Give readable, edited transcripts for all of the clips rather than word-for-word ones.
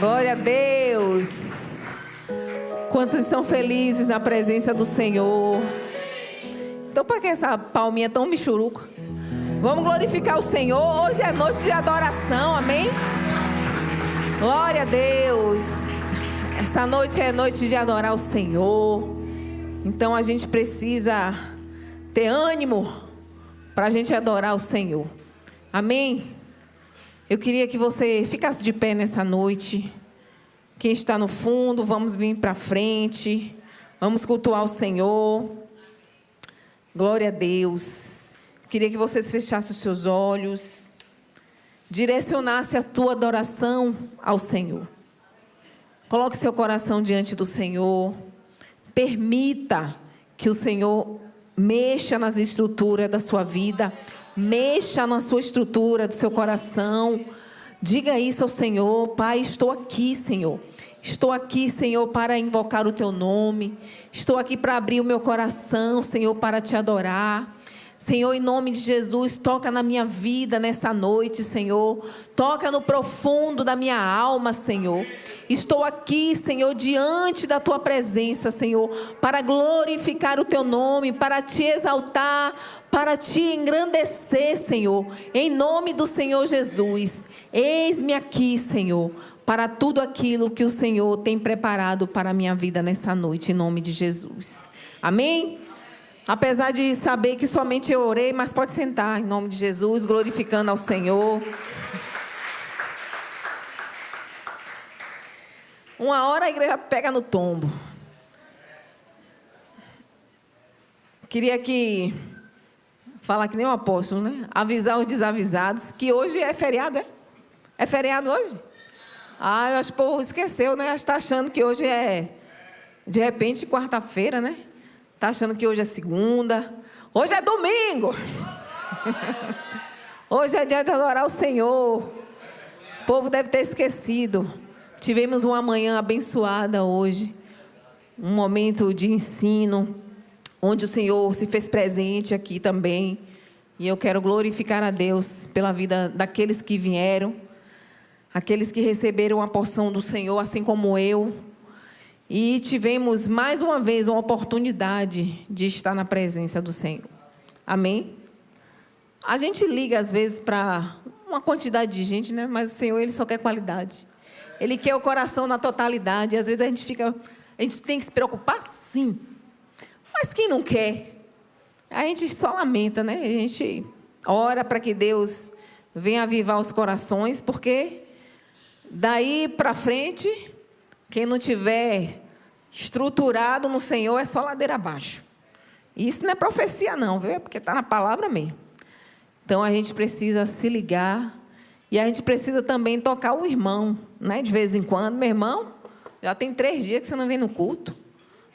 Glória a Deus. Quantos estão felizes na presença do Senhor? Então, para que essa palminha tão michuruca? Vamos glorificar o Senhor. Hoje é noite de adoração, amém? Glória a Deus. Essa noite é noite de adorar o Senhor. Então a gente precisa ter ânimo para a gente adorar o Senhor. Amém? Eu queria que você ficasse de pé nessa noite. Quem está no fundo, vamos vir para frente. Vamos cultuar o Senhor. Glória a Deus. Queria que vocês fechassem os seus olhos. Direcionasse a tua adoração ao Senhor. Coloque seu coração diante do Senhor. Permita que o Senhor mexa nas estruturas da sua vida. Mexa na sua estrutura do seu coração. Diga isso ao Senhor. Pai, estou aqui, Senhor. Estou aqui, Senhor, para invocar o teu nome. Estou aqui para abrir o meu coração, Senhor, para te adorar. Senhor, em nome de Jesus, toca na minha vida nessa noite, Senhor. Toca no profundo da minha alma, Senhor. Estou aqui, Senhor, diante da tua presença, Senhor, para glorificar o teu nome, para te exaltar, para te engrandecer, Senhor. Em nome do Senhor Jesus, eis-me aqui, Senhor, para tudo aquilo que o Senhor tem preparado para a minha vida nessa noite, em nome de Jesus. Amém? Apesar de saber que somente eu orei, mas pode sentar, em nome de Jesus, glorificando ao Senhor. Uma hora a igreja pega no tombo. Queria que falar que nem o apóstolo, né? Avisar os desavisados que hoje é feriado, é? É feriado hoje? Eu acho que o povo esqueceu, né? Está achando que hoje é, de repente, quarta-feira, né? Está achando que hoje é segunda. Hoje é domingo. Hoje é dia de adorar o Senhor. O povo deve ter esquecido. Tivemos uma manhã abençoada hoje. Um momento de ensino, onde o Senhor se fez presente aqui também. E eu quero glorificar a Deus pela vida daqueles que vieram. Aqueles que receberam a porção do Senhor, assim como eu. E tivemos mais uma vez uma oportunidade de estar na presença do Senhor. Amém? A gente liga às vezes para uma quantidade de gente, né? Mas o Senhor, Ele só quer qualidade. Ele quer o coração na totalidade. Às vezes a gente tem que se preocupar, sim. Mas quem não quer? A gente só lamenta, né? A gente ora para que Deus venha avivar os corações, porque daí para frente, quem não tiver estruturado no Senhor é só ladeira abaixo. Isso não é profecia não, viu? É porque está na palavra mesmo. Então a gente precisa se ligar e a gente precisa também tocar o irmão, né? De vez em quando, meu irmão, já tem 3 dias que você não vem no culto.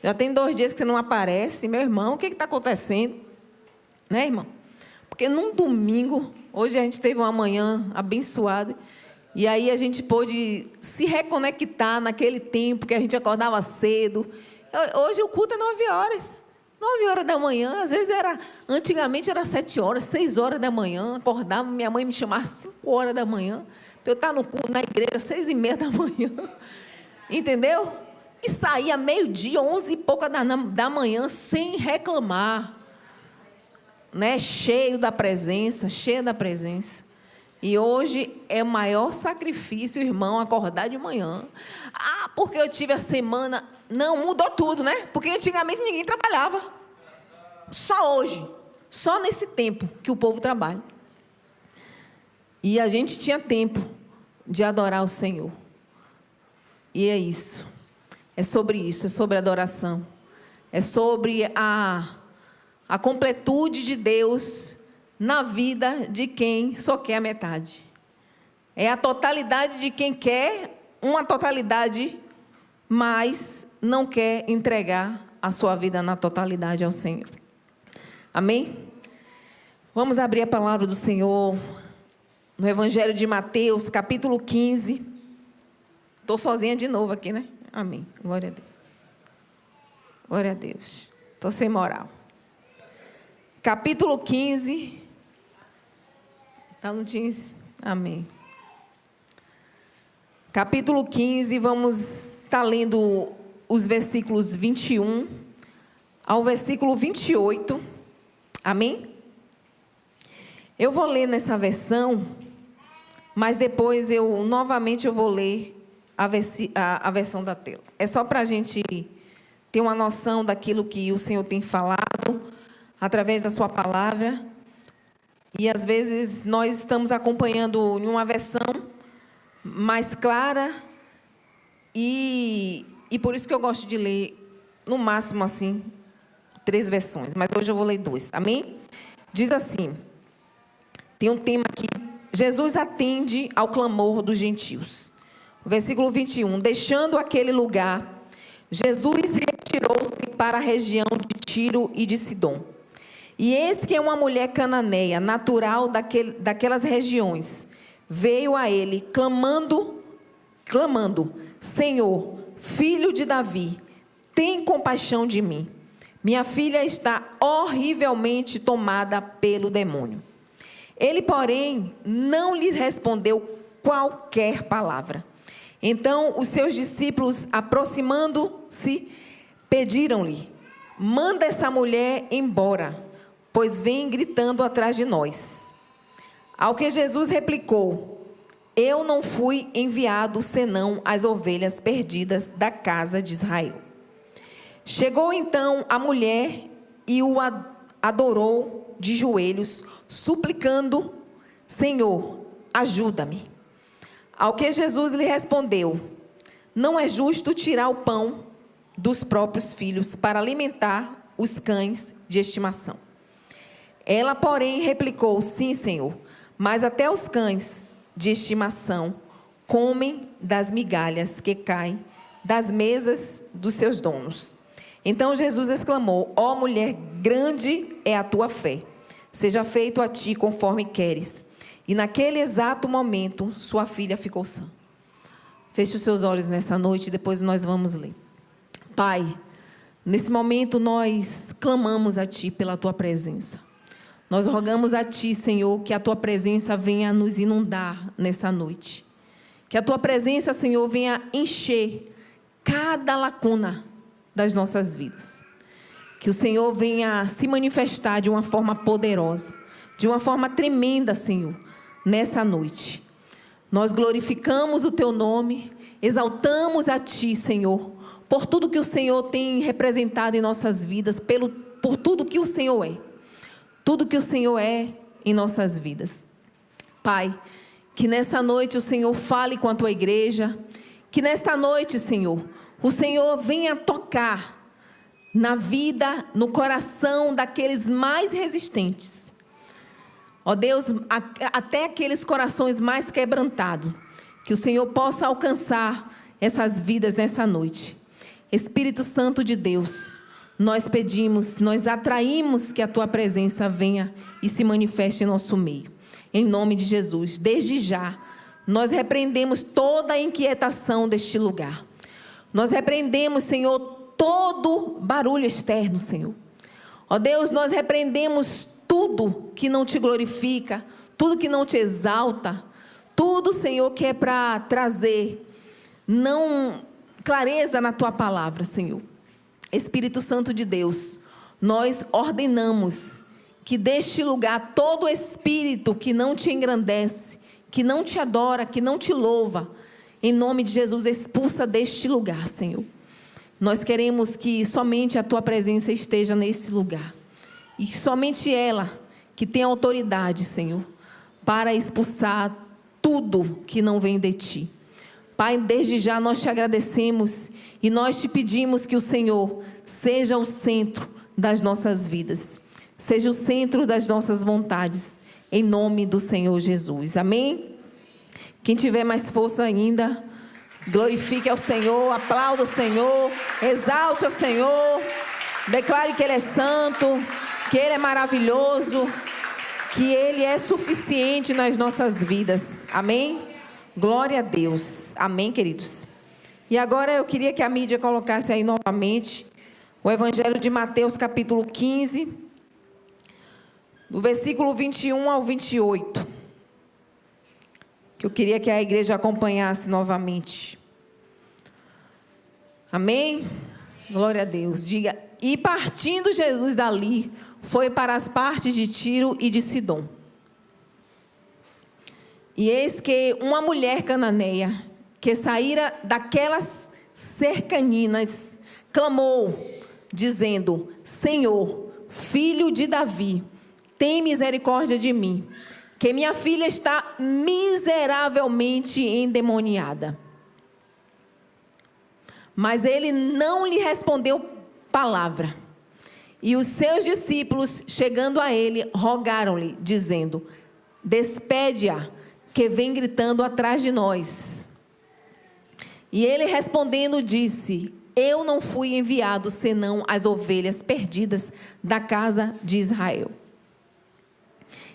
Já tem 2 dias que você não aparece. Meu irmão, o que está acontecendo? Né, irmão? Porque num domingo, hoje a gente teve uma manhã abençoada. E aí a gente pôde se reconectar naquele tempo que a gente acordava cedo. Hoje o culto é 9 horas. 9 horas da manhã, às vezes antigamente era 7 horas, 6 horas da manhã. Acordava, minha mãe me chamava 5 horas da manhã. Para eu estar no culto, na igreja, 6:30 da manhã. Entendeu? E saía meio-dia, 11h pouca da manhã, sem reclamar. Né? Cheio da presença, cheia da presença. E hoje é o maior sacrifício, irmão, acordar de manhã. Porque eu tive a semana... Não, mudou tudo, né? Porque antigamente ninguém trabalhava. Só hoje. Só nesse tempo que o povo trabalha. E a gente tinha tempo de adorar o Senhor. E é isso. É sobre isso, é sobre adoração. É sobre a completude de Deus na vida de quem só quer a metade. É a totalidade de quem quer uma totalidade, mas não quer entregar a sua vida na totalidade ao Senhor. Amém? Vamos abrir a palavra do Senhor no Evangelho de Mateus, capítulo 15. Estou sozinha de novo aqui, né? Amém. Glória a Deus. Glória a Deus. Estou sem moral. Capítulo 15. Tá no 15? Amém. capítulo 15, vamos estar lendo os versículos 21 ao versículo 28. Amém? Eu vou ler nessa versão, mas depois novamente eu vou ler a versão da tela. É só para a gente ter uma noção daquilo que o Senhor tem falado através da sua palavra. E às vezes nós estamos acompanhando em uma versão mais clara e por isso que eu gosto de ler, no máximo assim, 3 versões. Mas hoje eu vou ler 2, amém? Diz assim, tem um tema aqui, Jesus atende ao clamor dos gentios. Versículo 21, deixando aquele lugar, Jesus retirou-se para a região de Tiro e de Sidom. E eis que uma mulher cananeia, natural daquelas regiões, veio a ele, clamando, Senhor, filho de Davi, tem compaixão de mim. Minha filha está horrivelmente tomada pelo demônio. Ele, porém, não lhe respondeu qualquer palavra. Então, os seus discípulos, aproximando-se, pediram-lhe, manda essa mulher embora, pois vem gritando atrás de nós. Ao que Jesus replicou, eu não fui enviado senão as ovelhas perdidas da casa de Israel. Chegou então a mulher e o adorou de joelhos, suplicando, Senhor, ajuda-me. Ao que Jesus lhe respondeu, não é justo tirar o pão dos próprios filhos para alimentar os cães de estimação. Ela, porém, replicou, sim, Senhor, mas até os cães de estimação comem das migalhas que caem das mesas dos seus donos. Então Jesus exclamou, ó mulher, grande é a tua fé, seja feito a ti conforme queres. E naquele exato momento, sua filha ficou sã. Feche os seus olhos nessa noite, depois nós vamos ler. Pai, nesse momento nós clamamos a ti pela tua presença. Nós rogamos a ti, Senhor, que a tua presença venha nos inundar nessa noite. Que a tua presença, Senhor, venha encher cada lacuna das nossas vidas. Que o Senhor venha se manifestar de uma forma poderosa, de uma forma tremenda, Senhor, nessa noite. Nós glorificamos o teu nome, exaltamos a ti, Senhor, por tudo que o Senhor tem representado em nossas vidas, por tudo que o Senhor é. Tudo que o Senhor é em nossas vidas. Pai, que nessa noite o Senhor fale com a tua igreja, que nesta noite, Senhor, o Senhor venha tocar na vida, no coração daqueles mais resistentes. Ó Deus, até aqueles corações mais quebrantados, que o Senhor possa alcançar essas vidas nessa noite. Espírito Santo de Deus, nós pedimos, nós atraímos que a tua presença venha e se manifeste em nosso meio. Em nome de Jesus, desde já, nós repreendemos toda a inquietação deste lugar. Nós repreendemos, Senhor, todo barulho externo, Senhor. Ó Deus, nós repreendemos tudo que não te glorifica, tudo que não te exalta, tudo, Senhor, que é para trazer não clareza na tua palavra, Senhor. Espírito Santo de Deus, nós ordenamos que deste lugar todo espírito que não te engrandece, que não te adora, que não te louva, em nome de Jesus, expulsa deste lugar, Senhor. Nós queremos que somente a tua presença esteja nesse lugar. E somente ela que tem autoridade, Senhor, para expulsar tudo que não vem de ti. Pai, desde já nós te agradecemos e nós te pedimos que o Senhor seja o centro das nossas vidas, seja o centro das nossas vontades, em nome do Senhor Jesus. Amém? Quem tiver mais força ainda, glorifique ao Senhor, aplauda o Senhor, exalte ao Senhor, declare que Ele é santo, que Ele é maravilhoso, que Ele é suficiente nas nossas vidas. Amém? Glória a Deus. Amém, queridos? E agora eu queria que a mídia colocasse aí novamente o Evangelho de Mateus, capítulo 15, do versículo 21 ao 28. Que que eu queria que a igreja acompanhasse novamente. Amém? Glória a Deus. Diga: e partindo Jesus dali, foi para as partes de Tiro e de Sidom. E eis que uma mulher cananeia, que saíra daquelas cercaninas, clamou, dizendo: Senhor, filho de Davi, tem misericórdia de mim, que minha filha está miseravelmente endemoniada. Mas ele não lhe respondeu palavra. E os seus discípulos, chegando a ele, rogaram-lhe, dizendo: despede-a, que vem gritando atrás de nós. E ele respondendo disse: eu não fui enviado senão as ovelhas perdidas da casa de Israel.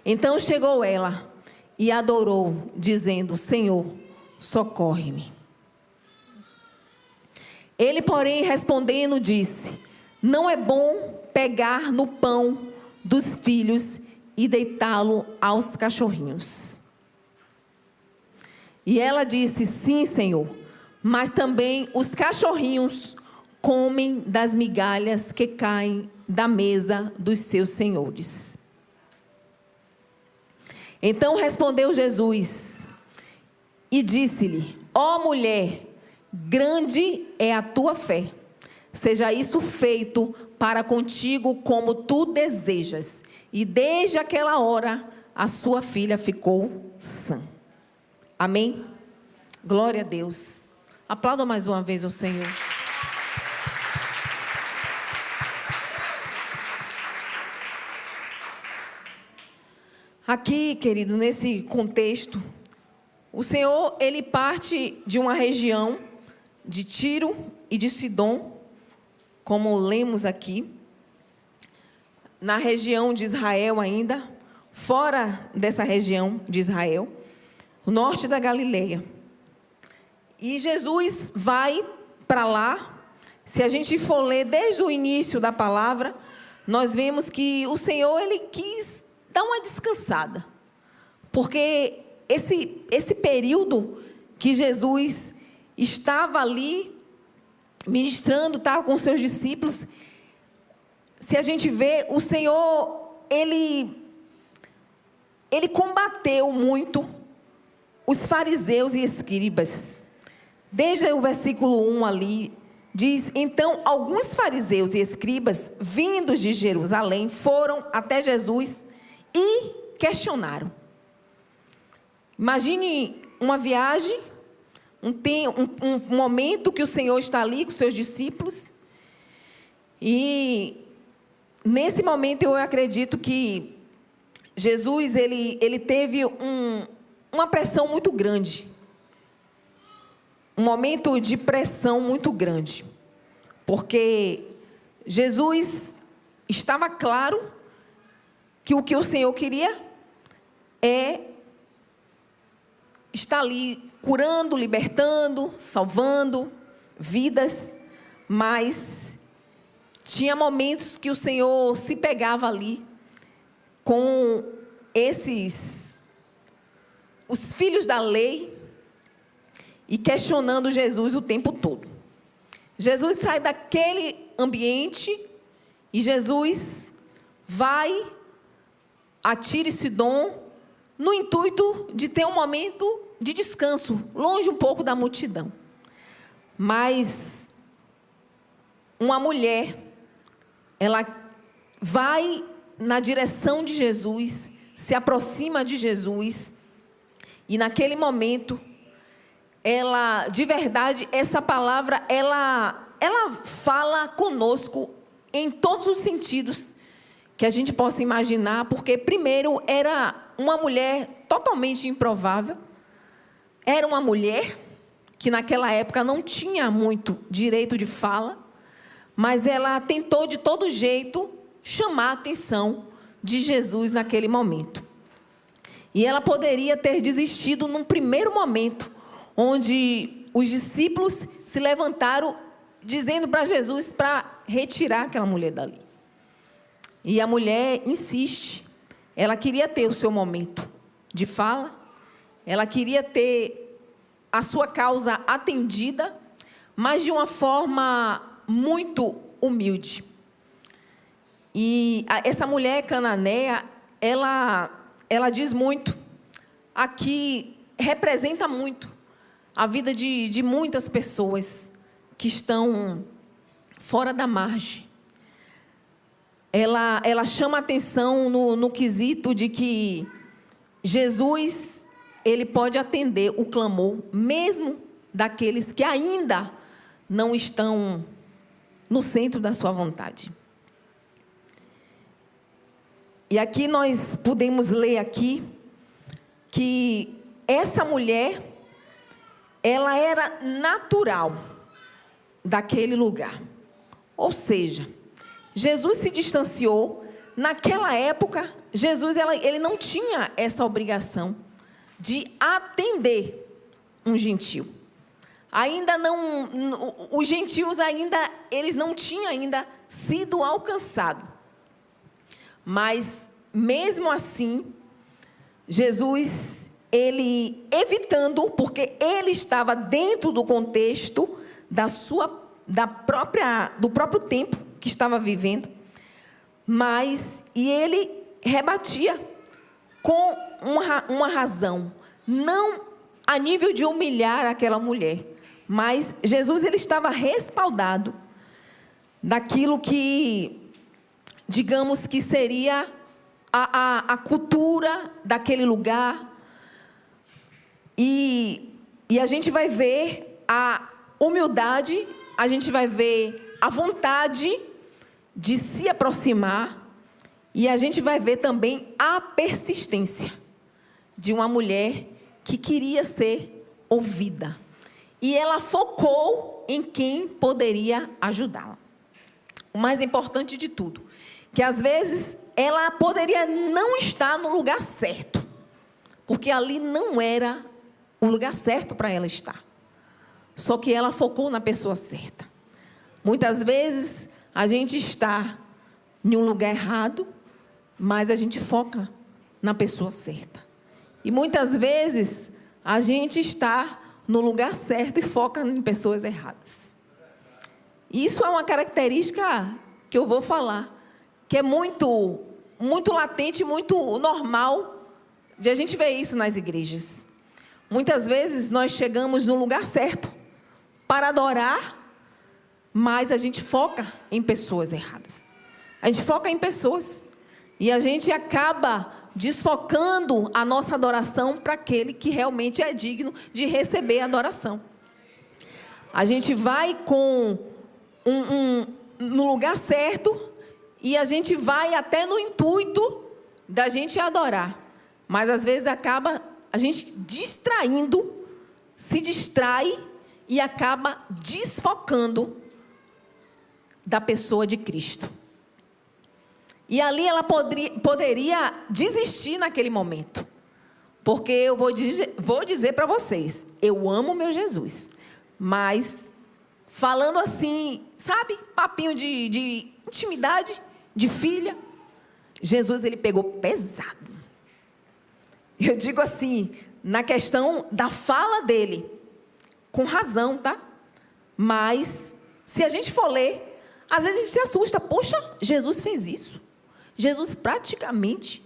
Então chegou ela e adorou, dizendo: Senhor, socorre-me. Ele, porém, respondendo, disse: não é bom pegar no pão dos filhos e deitá-lo aos cachorrinhos. E ela disse: sim, Senhor, mas também os cachorrinhos comem das migalhas que caem da mesa dos seus senhores. Então respondeu Jesus e disse-lhe: ó mulher, grande é a tua fé, seja isso feito para contigo como tu desejas. E desde aquela hora a sua filha ficou sã. Amém? Glória a Deus. Aplauda mais uma vez ao Senhor. Aqui, querido, nesse contexto, o Senhor, ele parte de uma região de Tiro e de Sidom, como lemos aqui, na região de Israel ainda, fora dessa região de Israel, o norte da Galileia. E Jesus vai para lá. Se a gente for ler desde o início da palavra, nós vemos que o Senhor, ele quis dar uma descansada. Porque esse período que Jesus estava ali ministrando, estava com seus discípulos, se a gente vê, o Senhor, ele combateu muito os fariseus e escribas. Desde o versículo 1 ali, diz: então alguns fariseus e escribas, vindos de Jerusalém, foram até Jesus e questionaram. Imagine uma viagem, um momento que o Senhor está ali com seus discípulos. E nesse momento eu acredito que Jesus, ele teve uma pressão muito grande. Um momento de pressão muito grande. Porque Jesus estava claro que o Senhor queria é estar ali curando, libertando, salvando vidas, mas tinha momentos que o Senhor se pegava ali com os filhos da lei e questionando Jesus o tempo todo. Jesus sai daquele ambiente e Jesus vai a Tiro e Sidom no intuito de ter um momento de descanso, longe um pouco da multidão. Mas uma mulher, ela vai na direção de Jesus, se aproxima de Jesus, e naquele momento, ela, de verdade, essa palavra, ela fala conosco em todos os sentidos que a gente possa imaginar, porque primeiro era uma mulher totalmente improvável, era uma mulher que naquela época não tinha muito direito de fala, mas ela tentou de todo jeito chamar a atenção de Jesus naquele momento. E ela poderia ter desistido num primeiro momento, onde os discípulos se levantaram dizendo para Jesus para retirar aquela mulher dali. E a mulher insiste, ela queria ter o seu momento de fala, ela queria ter a sua causa atendida, mas de uma forma muito humilde. E essa mulher cananeia, ela diz muito, aqui representa muito a vida de muitas pessoas que estão fora da margem. Ela chama a atenção no quesito de que Jesus, ele pode atender o clamor, mesmo daqueles que ainda não estão no centro da sua vontade. E aqui nós podemos ler aqui que essa mulher, ela era natural daquele lugar. Ou seja, Jesus se distanciou. Naquela época, Jesus ele não tinha essa obrigação de atender um gentio. Ainda não, os gentios eles não tinham ainda sido alcançados. Mas, mesmo assim, Jesus, ele evitando, porque ele estava dentro do contexto do próprio tempo que estava vivendo, e ele rebatia com uma razão, não a nível de humilhar aquela mulher, mas Jesus ele estava respaldado daquilo que, digamos que seria a cultura daquele lugar. E a gente vai ver a humildade, a gente vai ver a vontade de se aproximar, e a gente vai ver também a persistência de uma mulher que queria ser ouvida. E ela focou em quem poderia ajudá-la. O mais importante de tudo, que às vezes ela poderia não estar no lugar certo, porque ali não era o lugar certo para ela estar. Só que ela focou na pessoa certa. Muitas vezes a gente está em um lugar errado, mas a gente foca na pessoa certa. E muitas vezes a gente está no lugar certo e foca em pessoas erradas. Isso é uma característica que eu vou falar, que é muito, muito latente, muito normal de a gente ver isso nas igrejas. Muitas vezes nós chegamos no lugar certo para adorar, mas a gente foca em pessoas erradas. A gente foca em pessoas e a gente acaba desfocando a nossa adoração para aquele que realmente é digno de receber a adoração. A gente vai no lugar certo e a gente vai até no intuito da gente adorar, mas às vezes acaba a gente se distrai e acaba desfocando da pessoa de Cristo. E ali ela poderia desistir naquele momento. Porque eu vou dizer para vocês, eu amo meu Jesus. Mas, falando assim, sabe, papinho de intimidade, de filha, Jesus ele pegou pesado. Eu digo assim, na questão da fala dele, com razão, tá? Mas, se a gente for ler, às vezes a gente se assusta. Poxa, Jesus fez isso. Jesus praticamente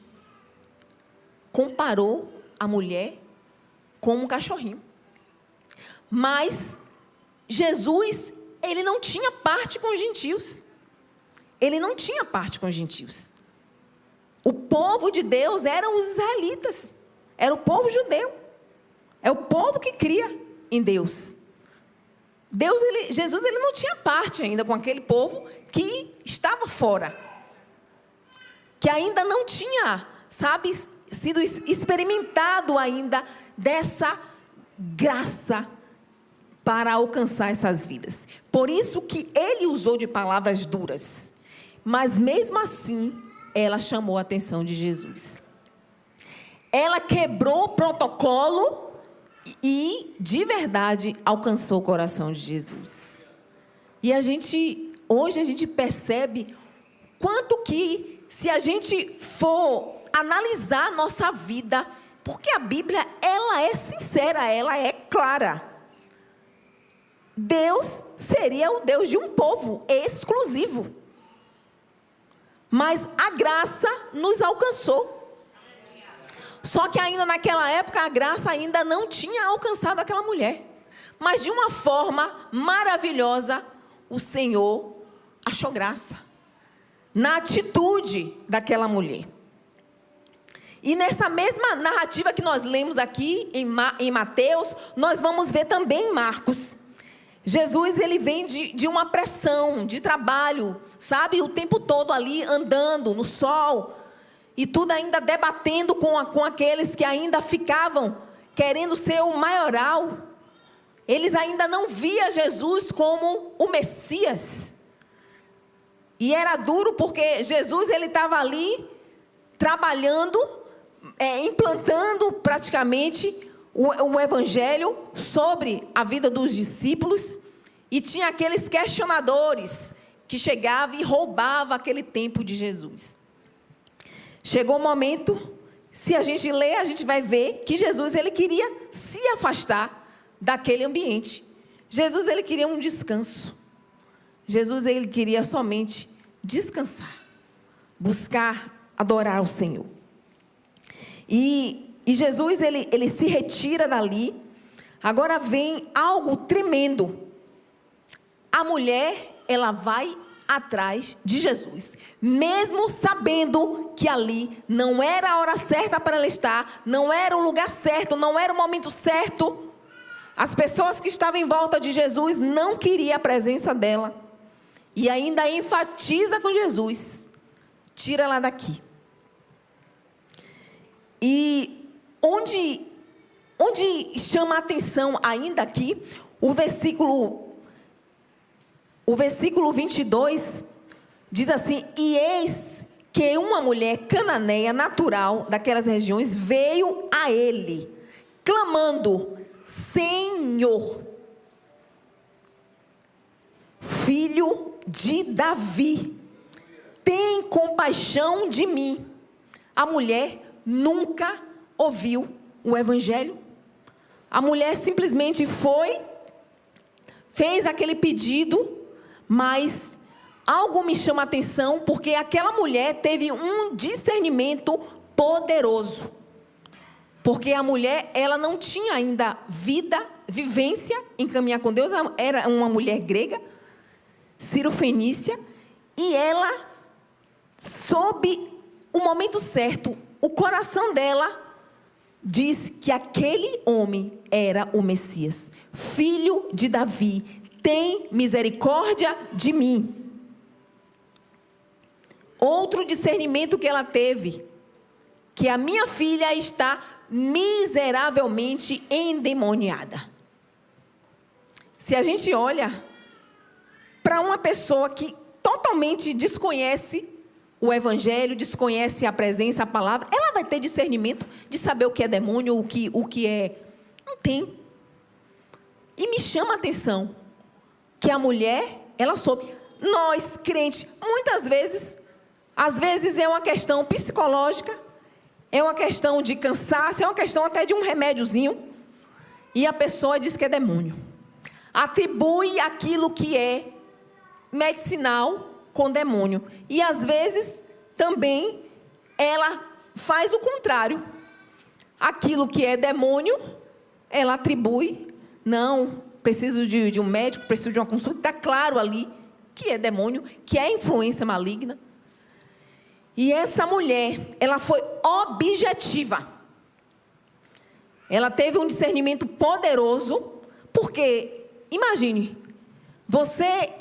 comparou a mulher com um cachorrinho. Mas Jesus, ele não tinha parte com os gentios. Ele não tinha parte com os gentios. O povo de Deus eram os israelitas. Era o povo judeu. É o povo que cria em Deus. Jesus ele não tinha parte ainda com aquele povo que estava fora. Que ainda não tinha, sabe, sido experimentado ainda dessa graça para alcançar essas vidas. Por isso que ele usou de palavras duras. Mas mesmo assim, ela chamou a atenção de Jesus. Ela quebrou o protocolo e, de verdade, alcançou o coração de Jesus. E hoje a gente percebe quanto que, se a gente for analisar a nossa vida Porque a Bíblia, ela é sincera, ela é clara. Deus seria o Deus de um povo exclusivo. Mas a graça nos alcançou. Só que ainda naquela época, a graça ainda não tinha alcançado aquela mulher. Mas de uma forma maravilhosa, o Senhor achou graça na atitude daquela mulher. E nessa mesma narrativa que nós lemos aqui em Mateus, nós vamos ver também em Marcos. Jesus, ele vem de uma pressão, de trabalho, sabe? O tempo todo ali andando no sol. E tudo ainda debatendo com aqueles que ainda ficavam querendo ser o maioral. Eles ainda não viam Jesus como o Messias. E era duro porque Jesus, ele estava ali trabalhando, implantando praticamente o evangelho sobre a vida dos discípulos. E tinha aqueles questionadores que chegavam e roubavam aquele tempo de Jesus. Chegou o momento, se a gente ler, a gente vai ver que Jesus, ele queria se afastar daquele ambiente. Jesus, ele queria um descanso. Jesus, ele queria somente descansar, buscar adorar o Senhor. E Jesus, ele se retira dali. Agora vem algo tremendo. A mulher, ela vai atrás de Jesus, mesmo sabendo que ali não era a hora certa para ela estar, não era o lugar certo, não era o momento certo. As pessoas que estavam em volta de Jesus não queriam a presença dela. E ainda enfatiza com Jesus: tira ela daqui. E onde chama a atenção ainda aqui, o versículo 22 diz assim: e eis que uma mulher cananeia natural daquelas regiões veio a ele, clamando: Senhor, filho de Davi, tem compaixão de mim. A mulher nunca ouviu o evangelho. A mulher simplesmente fez aquele pedido, mas algo me chama a atenção, porque aquela mulher teve um discernimento poderoso. Porque a mulher, ela não tinha ainda vivência em caminhar com Deus. Era uma mulher grega, cirofenícia, e ela soube o momento certo. O coração dela diz que aquele homem era o Messias. Filho de Davi, tem misericórdia de mim. Outro discernimento que ela teve, que a minha filha está miseravelmente endemoniada. Se a gente olha para uma pessoa que totalmente desconhece o evangelho, desconhece a presença, a palavra, ela vai ter discernimento de saber o que é demônio, o que é... Não tem. E me chama a atenção que a mulher, ela soube. Nós, crentes, muitas vezes, às vezes é uma questão psicológica, é uma questão de cansaço, é uma questão até de um remédiozinho, e a pessoa diz que é demônio. Atribui aquilo que é medicinal com demônio. E às vezes também ela faz o contrário. Aquilo que é demônio, ela atribui. Não, preciso de um médico, preciso de uma consulta. Está claro ali que é demônio, que é influência maligna. E essa mulher, ela foi objetiva. Ela teve um discernimento poderoso, porque, imagine, você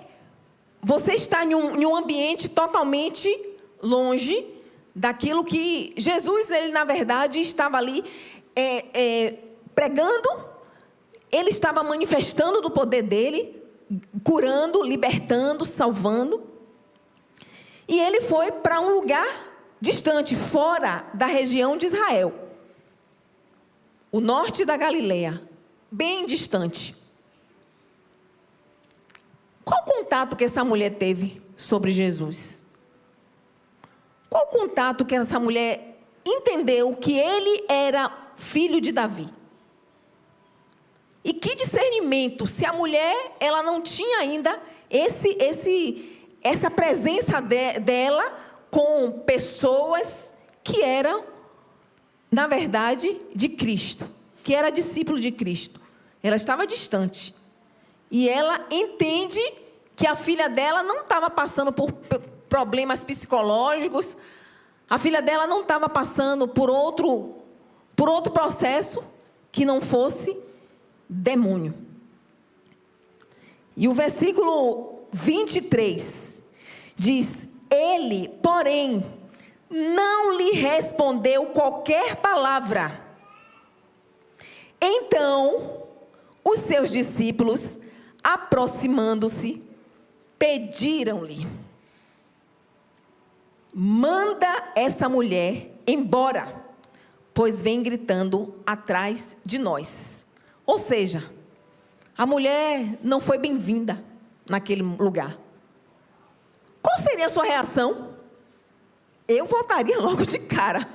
está em um ambiente totalmente longe daquilo que Jesus, ele na verdade estava ali pregando, ele estava manifestando do poder dele, curando, libertando, salvando. E ele foi para um lugar distante, fora da região de Israel. O norte da Galileia, bem distante. Qual o contato que essa mulher teve sobre Jesus? Qual o contato que essa mulher entendeu que ele era filho de Davi. E que discernimento, se a mulher ela não tinha ainda essa presença dela com pessoas que eram, na verdade, de Cristo, que era discípulo de Cristo. Ela estava distante. E ela entende que a filha dela não estava passando por problemas psicológicos, a filha dela não estava passando por outro processo que não fosse demônio. E o versículo 23 diz: ele, porém, não lhe respondeu qualquer palavra. Então, os seus discípulos, aproximando-se, pediram-lhe: manda essa mulher embora, pois vem gritando atrás de nós. Ou seja, a mulher não foi bem-vinda naquele lugar. Qual seria a sua reação? Eu voltaria logo de cara.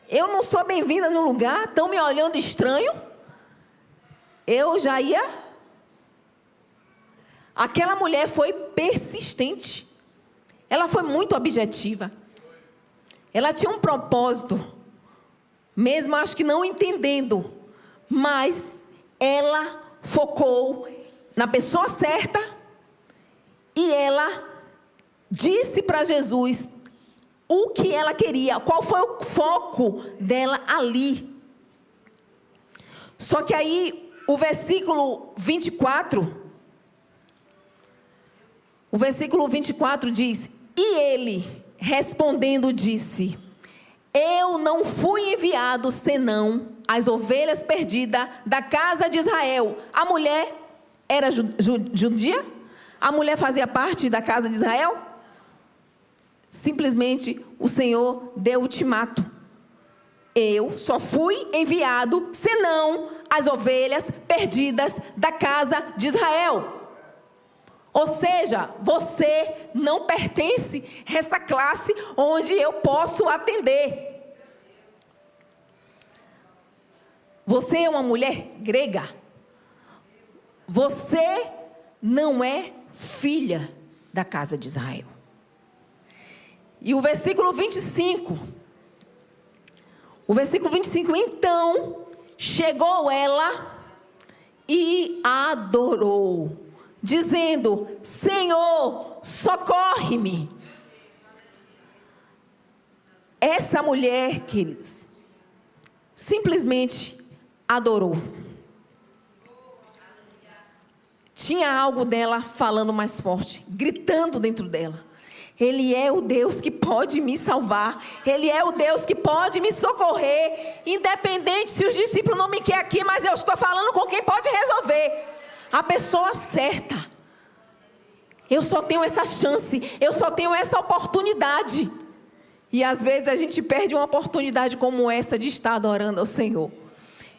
Eu não sou bem-vinda no lugar, estão me olhando estranho. Eu já ia. Aquela mulher foi persistente. Ela foi muito objetiva. Ela tinha um propósito, mesmo acho que não entendendo, mas ela focou na pessoa certa e ela disse para Jesus o que ela queria, qual foi o foco dela ali. Só que aí o versículo 24 diz: e ele, respondendo, disse: eu não fui enviado senão as ovelhas perdidas da casa de Israel. A mulher era judia? A mulher fazia parte da casa de Israel? Simplesmente o Senhor deu ultimato: eu só fui enviado senão as ovelhas perdidas da casa de Israel. Ou seja, você não pertence a essa classe onde eu posso atender. Você é uma mulher grega. Você não é filha da casa de Israel. E o versículo 25. Então chegou ela e a adorou, dizendo: Senhor, socorre-me. Essa mulher, queridas, simplesmente adorou. Tinha algo dela falando mais forte, gritando dentro dela: Ele é o Deus que pode me salvar. Ele é o Deus que pode me socorrer. Independente se os discípulos não me querem aqui, mas eu estou falando com quem pode resolver. A pessoa certa. Eu só tenho essa chance. Eu só tenho essa oportunidade. E às vezes a gente perde uma oportunidade como essa de estar adorando ao Senhor.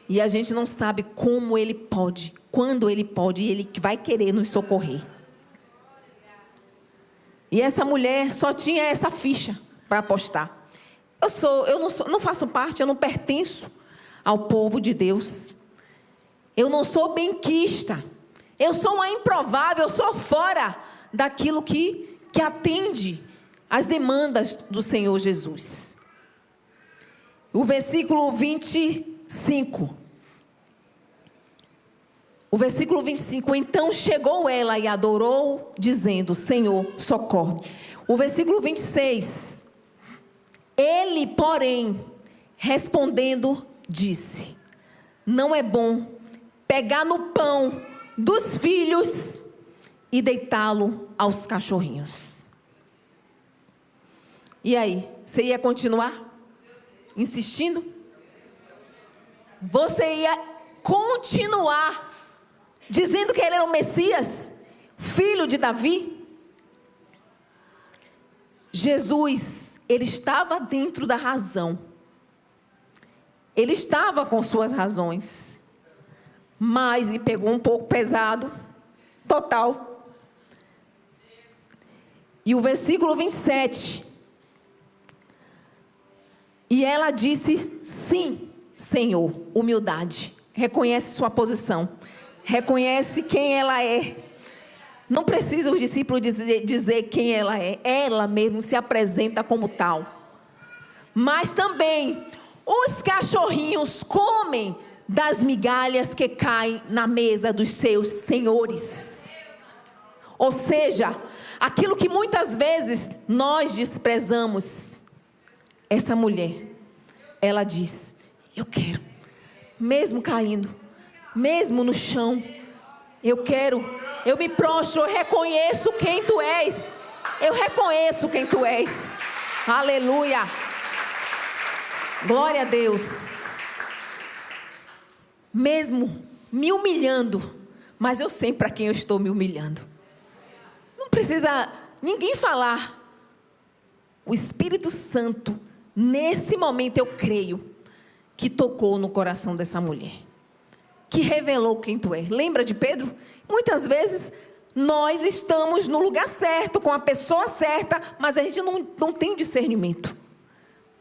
E a gente não sabe como Ele pode, quando Ele pode, e Ele vai querer nos socorrer. E essa mulher só tinha essa ficha para apostar. Eu não faço parte, eu não pertenço ao povo de Deus. Eu não sou benquista. Eu sou uma improvável, eu sou fora daquilo que atende às demandas do Senhor Jesus. O versículo 25. O versículo 25, então chegou ela e adorou, dizendo: Senhor, socorre. O versículo 26, ele, porém, respondendo, disse: não é bom pegar no pão dos filhos e deitá-lo aos cachorrinhos. E aí, você ia continuar insistindo? Você ia continuar dizendo que ele era o Messias, filho de Davi? Jesus, ele estava dentro da razão. Ele estava com suas razões. Mas ele pegou um pouco pesado, total. E o versículo 27. E ela disse: sim, Senhor. Humildade. Reconhece sua posição. Reconhece quem ela é. Não precisa os discípulos dizer quem ela é. Ela mesmo se apresenta como tal. Mas também os cachorrinhos comem das migalhas que caem na mesa dos seus senhores. Ou seja, aquilo que muitas vezes nós desprezamos, essa mulher, ela diz: eu quero, mesmo caindo, mesmo no chão, eu quero, eu me prostro, eu reconheço quem tu és. Eu reconheço quem tu és. Aleluia. Glória a Deus. Mesmo me humilhando, mas eu sei para quem eu estou me humilhando. Não precisa ninguém falar. O Espírito Santo, nesse momento eu creio, que tocou no coração dessa mulher, que revelou quem tu és. Lembra de Pedro? Muitas vezes nós estamos no lugar certo, com a pessoa certa, mas a gente não tem discernimento,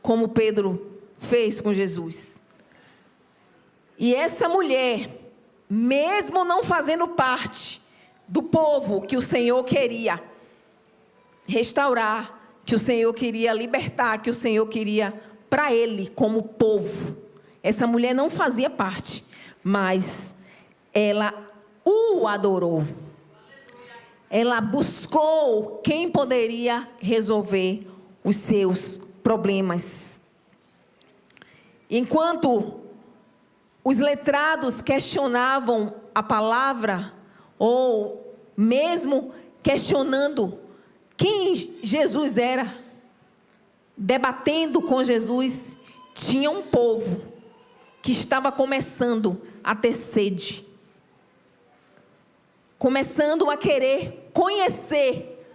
como Pedro fez com Jesus. E essa mulher, mesmo não fazendo parte do povo que o Senhor queria restaurar, que o Senhor queria libertar, que o Senhor queria para ele como povo, essa mulher não fazia parte, mas ela o adorou. Ela buscou quem poderia resolver os seus problemas. Enquanto os letrados questionavam a palavra, ou mesmo questionando quem Jesus era, debatendo com Jesus, tinha um povo que estava começando a ter sede, começando a querer conhecer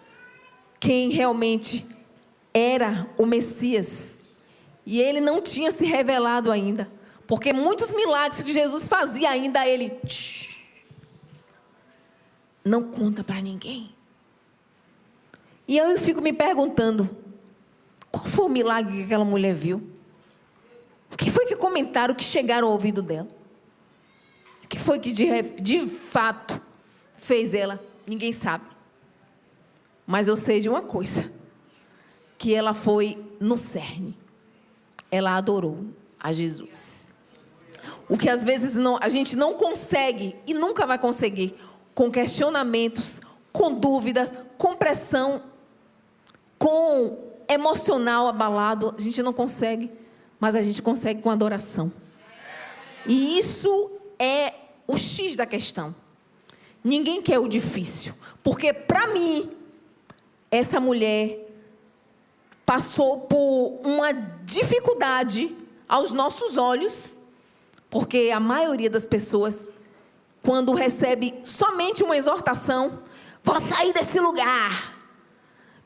quem realmente era o Messias. E ele não tinha se revelado ainda, porque muitos milagres que Jesus fazia ainda, ele não conta para ninguém. E eu fico me perguntando, qual foi o milagre que aquela mulher viu? O que foi que comentaram, que chegaram ao ouvido dela? O que foi que de fato fez ela? Ninguém sabe. Mas eu sei de uma coisa, que ela foi no cerne. Ela adorou a Jesus. O que às vezes a gente não consegue e nunca vai conseguir, com questionamentos, com dúvida, com pressão, com emocional abalado, a gente não consegue, mas a gente consegue com adoração. E isso é o X da questão. Ninguém quer o difícil, porque para mim, essa mulher passou por uma dificuldade aos nossos olhos, porque a maioria das pessoas, quando recebe somente uma exortação, vou sair desse lugar,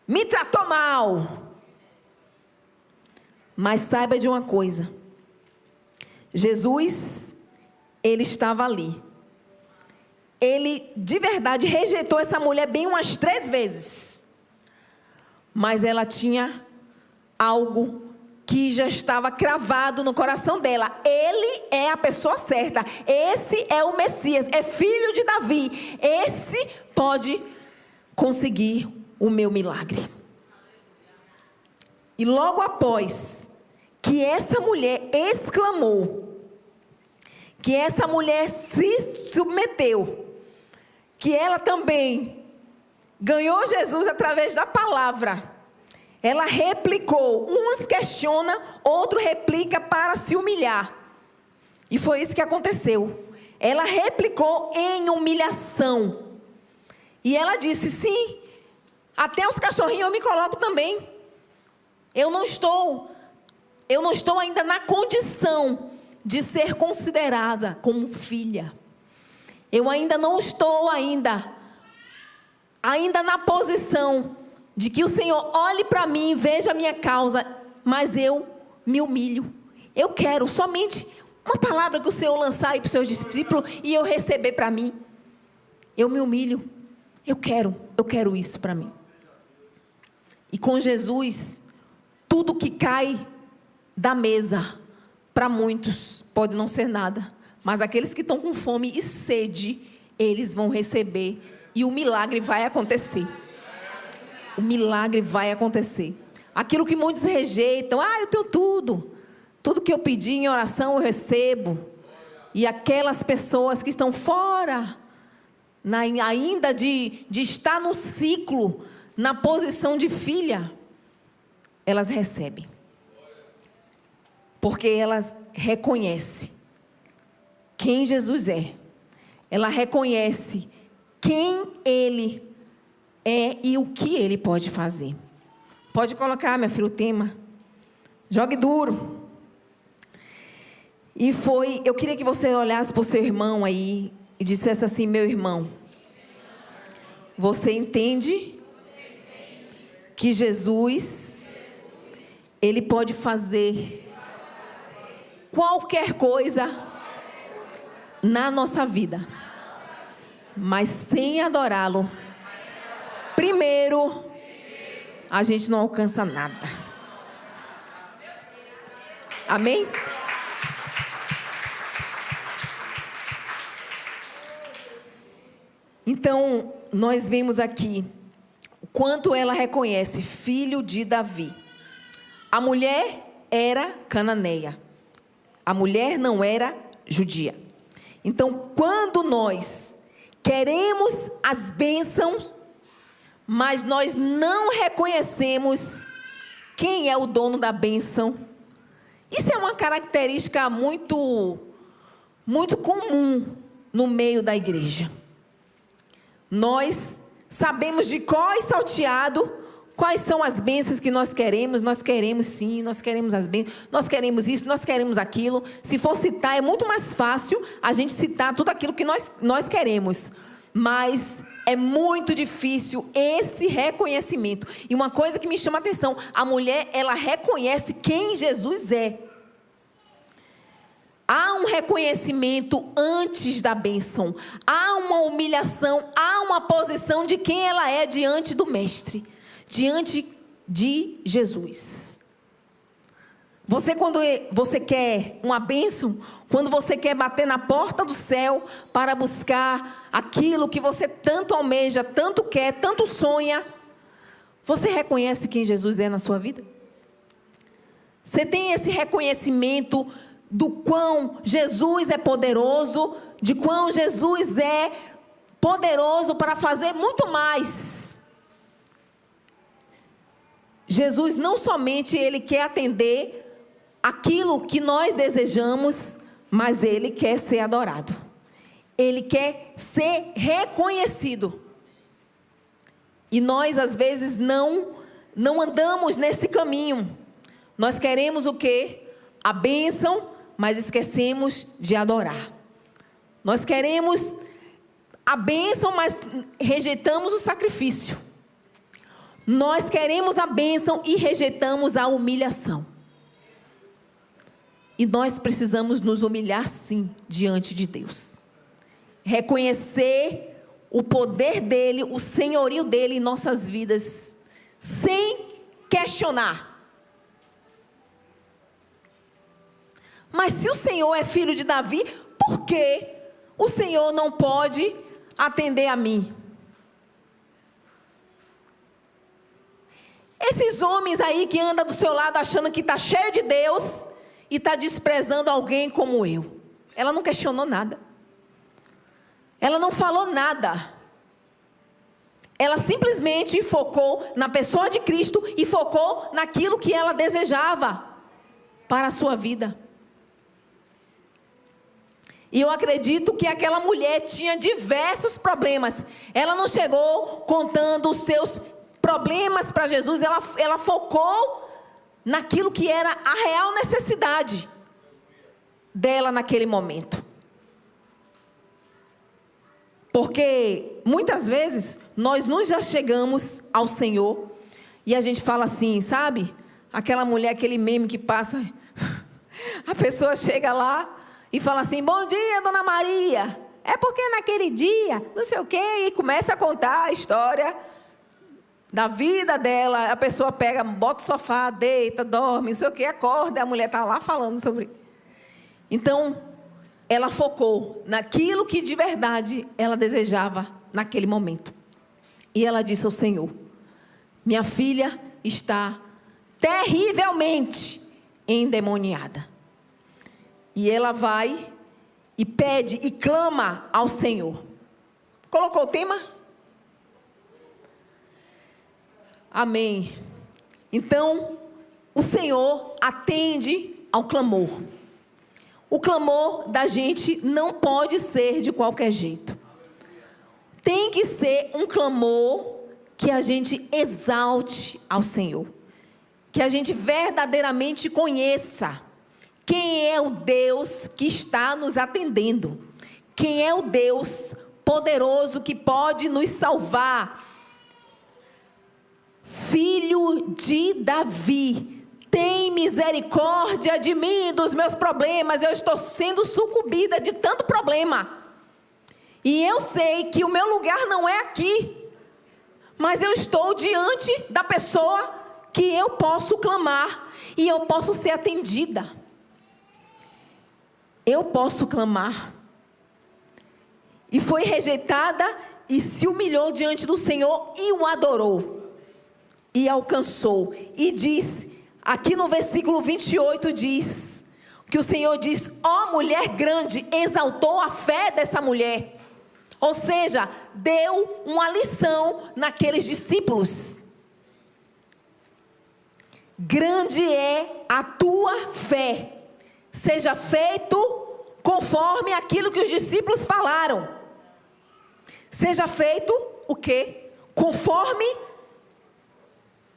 me tratou mal. Mas saiba de uma coisa, Jesus, ele estava ali. Ele de verdade rejeitou essa mulher bem umas 3 vezes. Mas ela tinha algo que já estava cravado no coração dela. Ele é a pessoa certa. Esse é o Messias. É filho de Davi. Esse pode conseguir o meu milagre. E logo após que essa mulher exclamou, que essa mulher se submeteu, que ela também ganhou Jesus através da palavra, ela replicou. Uns questiona, outro replica para se humilhar. E foi isso que aconteceu. Ela replicou em humilhação. E ela disse: sim, até os cachorrinhos eu me coloco também. Eu não estou ainda na condição de ser considerada como filha. Eu ainda não estou ainda na posição de que o Senhor olhe para mim e veja a minha causa, mas eu me humilho. Eu quero somente uma palavra que o Senhor lançar aí para os seus discípulos e eu receber para mim. Eu me humilho. Eu quero isso para mim. E com Jesus, tudo que cai da mesa, para muitos, pode não ser nada. Mas aqueles que estão com fome e sede, eles vão receber. E o milagre vai acontecer. O milagre vai acontecer. Aquilo que muitos rejeitam. Eu tenho tudo. Tudo que eu pedi em oração eu recebo. E aquelas pessoas que estão fora, ainda de estar no ciclo, na posição de filha, elas recebem. Porque elas reconhecem quem Jesus é. Ela reconhece quem Ele é e o que Ele pode fazer. Pode colocar, minha filha, o tema. Jogue duro. E eu queria que você olhasse para o seu irmão aí e dissesse assim: meu irmão, você entende que Jesus, Ele pode fazer qualquer coisa na nossa vida, mas sem adorá-lo, primeiro, a gente não alcança nada. Amém? Então, nós vemos aqui o quanto ela reconhece filho de Davi. A mulher era cananeia. A mulher não era judia. Então, quando nós queremos as bênçãos, mas nós não reconhecemos quem é o dono da bênção, isso é uma característica muito comum no meio da igreja. Nós sabemos de cor e salteado quais são as bênçãos que nós queremos. Nós queremos sim, nós queremos as bênçãos, nós queremos isso, nós queremos aquilo. Se for citar, é muito mais fácil a gente citar tudo aquilo que nós queremos. Mas é muito difícil esse reconhecimento. E uma coisa que me chama a atenção, a mulher, ela reconhece quem Jesus é. Há um reconhecimento antes da bênção. Há uma humilhação, há uma posição de quem ela é diante do Mestre. Diante de Jesus. Você, quando você quer uma bênção, quando você quer bater na porta do céu para buscar aquilo que você tanto almeja, tanto quer, tanto sonha, você reconhece quem Jesus é na sua vida? Você tem esse reconhecimento do quão Jesus é poderoso, de quão Jesus é poderoso para fazer muito mais. Jesus não somente Ele quer atender aquilo que nós desejamos, mas Ele quer ser adorado. Ele quer ser reconhecido. E nós, às vezes, não andamos nesse caminho. Nós queremos o quê? A bênção, mas esquecemos de adorar. Nós queremos a bênção, mas rejeitamos o sacrifício. Nós queremos a bênção e rejeitamos a humilhação. E nós precisamos nos humilhar sim diante de Deus. Reconhecer o poder dEle, o senhorio dEle em nossas vidas, sem questionar. Mas se o Senhor é filho de Davi, por que o Senhor não pode atender a mim? Esses homens aí que andam do seu lado achando que está cheio de Deus e está desprezando alguém como eu. Ela não questionou nada. Ela não falou nada. Ela simplesmente focou na pessoa de Cristo e focou naquilo que ela desejava para a sua vida. E eu acredito que aquela mulher tinha diversos problemas. Ela não chegou contando os seus problemas para Jesus. Ela focou naquilo que era a real necessidade dela naquele momento. Porque muitas vezes nós nos já chegamos ao Senhor e a gente fala assim, sabe? Aquela mulher, aquele meme que passa. A pessoa chega lá e fala assim: bom dia, dona Maria. É porque naquele dia, não sei o quê, e começa a contar a história da vida dela. A pessoa pega, bota o sofá, deita, dorme, não sei o que, acorda, e a mulher está lá falando sobre. Então, ela focou naquilo que de verdade ela desejava naquele momento. E ela disse ao Senhor: minha filha está terrivelmente endemoniada. E ela vai e pede e clama ao Senhor. Colocou o tema? Amém. Então, o Senhor atende ao clamor. O clamor da gente não pode ser de qualquer jeito. Tem que ser um clamor que a gente exalte ao Senhor. Que a gente verdadeiramente conheça quem é o Deus que está nos atendendo. Quem é o Deus poderoso que pode nos salvar. Filho de Davi, tem misericórdia de mim e dos meus problemas. Eu estou sendo sucumbida de tanto problema. E eu sei que o meu lugar não é aqui. Mas eu estou diante da pessoa que eu posso clamar. E eu posso ser atendida. Eu posso clamar. E foi rejeitada e se humilhou diante do Senhor e o adorou. E alcançou. E diz, aqui no versículo 28 diz, que o Senhor diz: ó mulher grande, exaltou a fé dessa mulher. Ou seja, deu uma lição naqueles discípulos. Grande é a tua fé. Seja feito conforme aquilo que os discípulos falaram. Seja feito o quê? Conforme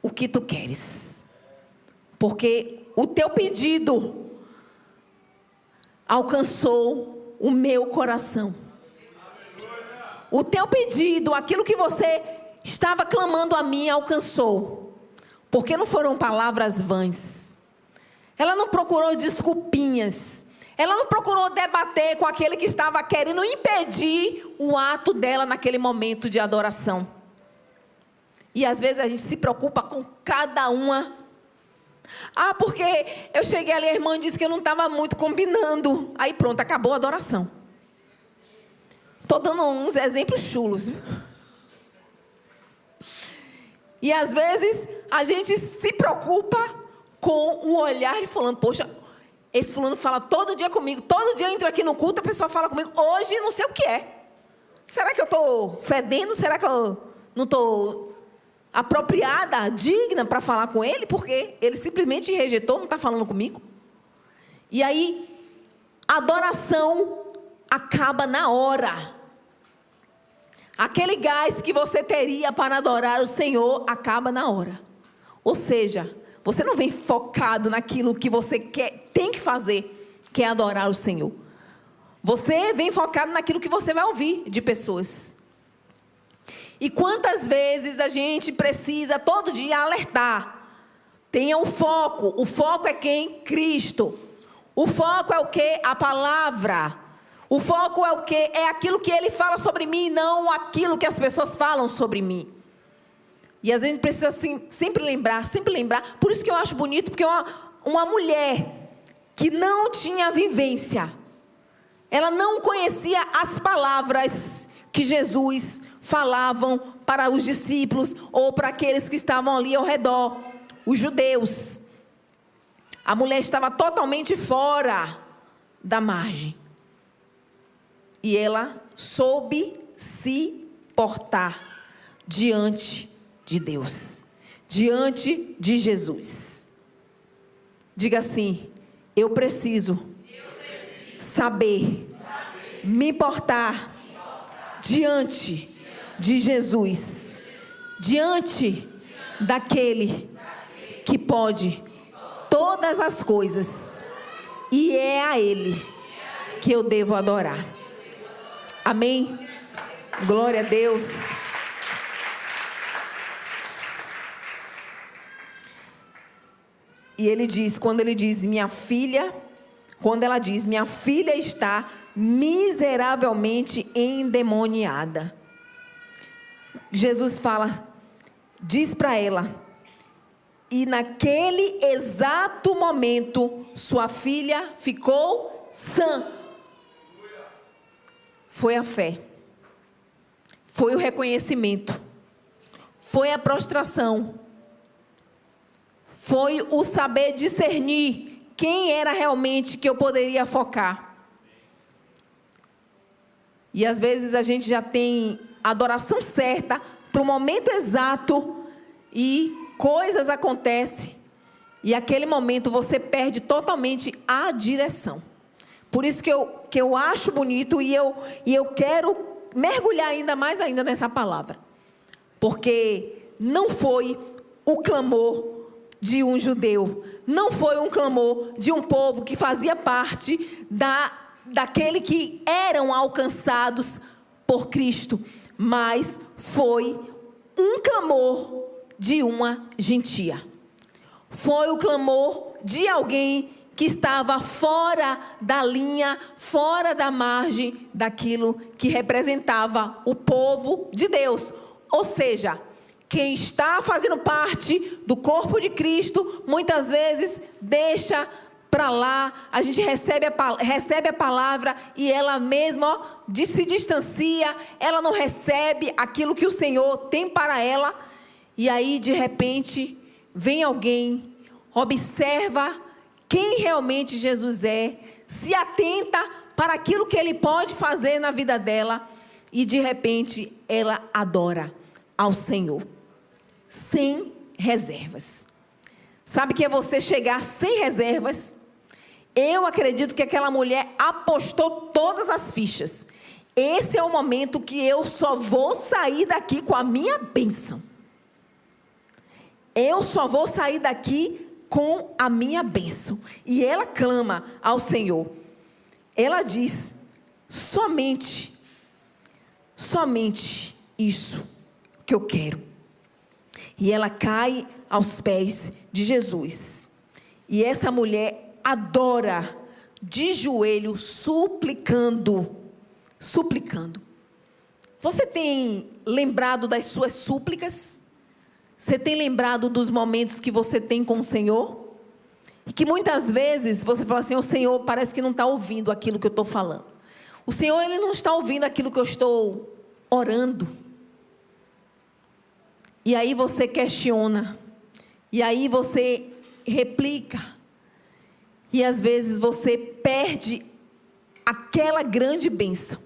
o que tu queres. Porque o teu pedido alcançou o meu coração. O teu pedido, aquilo que você estava clamando a mim, alcançou. Porque não foram palavras vãs. Ela não procurou desculpinhas. Ela não procurou debater com aquele que estava querendo impedir o ato dela naquele momento de adoração. E às vezes a gente se preocupa com cada uma. Ah, porque eu cheguei ali, a irmã disse que eu não estava muito combinando. Aí pronto, acabou a adoração. Estou dando uns exemplos chulos. E às vezes a gente se preocupa com o olhar de fulano. Poxa, esse fulano fala todo dia comigo. Todo dia eu entro aqui no culto, a pessoa fala comigo. Hoje não sei o que é. Será que eu estou fedendo? Será que eu não estou apropriada, digna para falar com ele? Porque ele simplesmente rejeitou, não está falando comigo. E aí, a adoração acaba na hora. Aquele gás que você teria para adorar o Senhor acaba na hora. Ou seja, você não vem focado naquilo que você tem que fazer, que é adorar o Senhor. Você vem focado naquilo que você vai ouvir de pessoas. E quantas vezes a gente precisa todo dia alertar? Tenha um foco. O foco é quem? Cristo. O foco é o quê? A palavra. O foco é o quê? É aquilo que Ele fala sobre mim, não aquilo que as pessoas falam sobre mim. E às vezes a gente precisa sempre lembrar. Por isso que eu acho bonito, porque uma mulher que não tinha vivência, ela não conhecia as palavras que Jesus falavam para os discípulos ou para aqueles que estavam ali ao redor, os judeus. A mulher estava totalmente fora da margem. E ela soube se portar diante de Deus, diante de Jesus. Diga assim: eu preciso saber me portar diante de Jesus, diante daquele que pode todas as coisas, e é a Ele que eu devo adorar. Amém? Glória a Deus. E ele diz, quando ela diz minha filha está miseravelmente endemoniada. Jesus fala, diz para ela, e naquele exato momento, sua filha ficou sã. Foi a fé, foi o reconhecimento, foi a prostração, foi o saber discernir quem era realmente que eu poderia focar. E às vezes a gente já tem a adoração certa para o momento exato e coisas acontecem. E aquele momento você perde totalmente a direção. Por isso que eu acho bonito e eu quero mergulhar ainda mais nessa palavra. Porque não foi o clamor de um judeu, não foi um clamor de um povo que fazia parte daquele que eram alcançados por Cristo, mas foi um clamor de uma gentia. Foi o clamor de alguém que estava fora da linha, fora da margem daquilo que representava o povo de Deus. Ou seja, quem está fazendo parte do corpo de Cristo, muitas vezes deixa para lá, a gente recebe a palavra e ela mesma se distancia, ela não recebe aquilo que o Senhor tem para ela. E aí, de repente, vem alguém, observa quem realmente Jesus é, se atenta para aquilo que Ele pode fazer na vida dela e, de repente, ela adora ao Senhor, sem reservas. Sabe que é você chegar sem reservas? Eu acredito que aquela mulher apostou todas as fichas. Esse é o momento que eu só vou sair daqui com a minha bênção. Eu só vou sair daqui com a minha bênção. E ela clama ao Senhor. Ela diz, somente isso que eu quero. E ela cai aos pés de Jesus. E essa mulher adora de joelho, suplicando. Você tem lembrado das suas súplicas? Você tem lembrado dos momentos que você tem com o Senhor? E que muitas vezes você fala assim, o Senhor parece que não está ouvindo aquilo que eu estou falando. O Senhor, Ele não está ouvindo aquilo que eu estou orando. E aí você questiona. E aí você replica. E às vezes você perde aquela grande bênção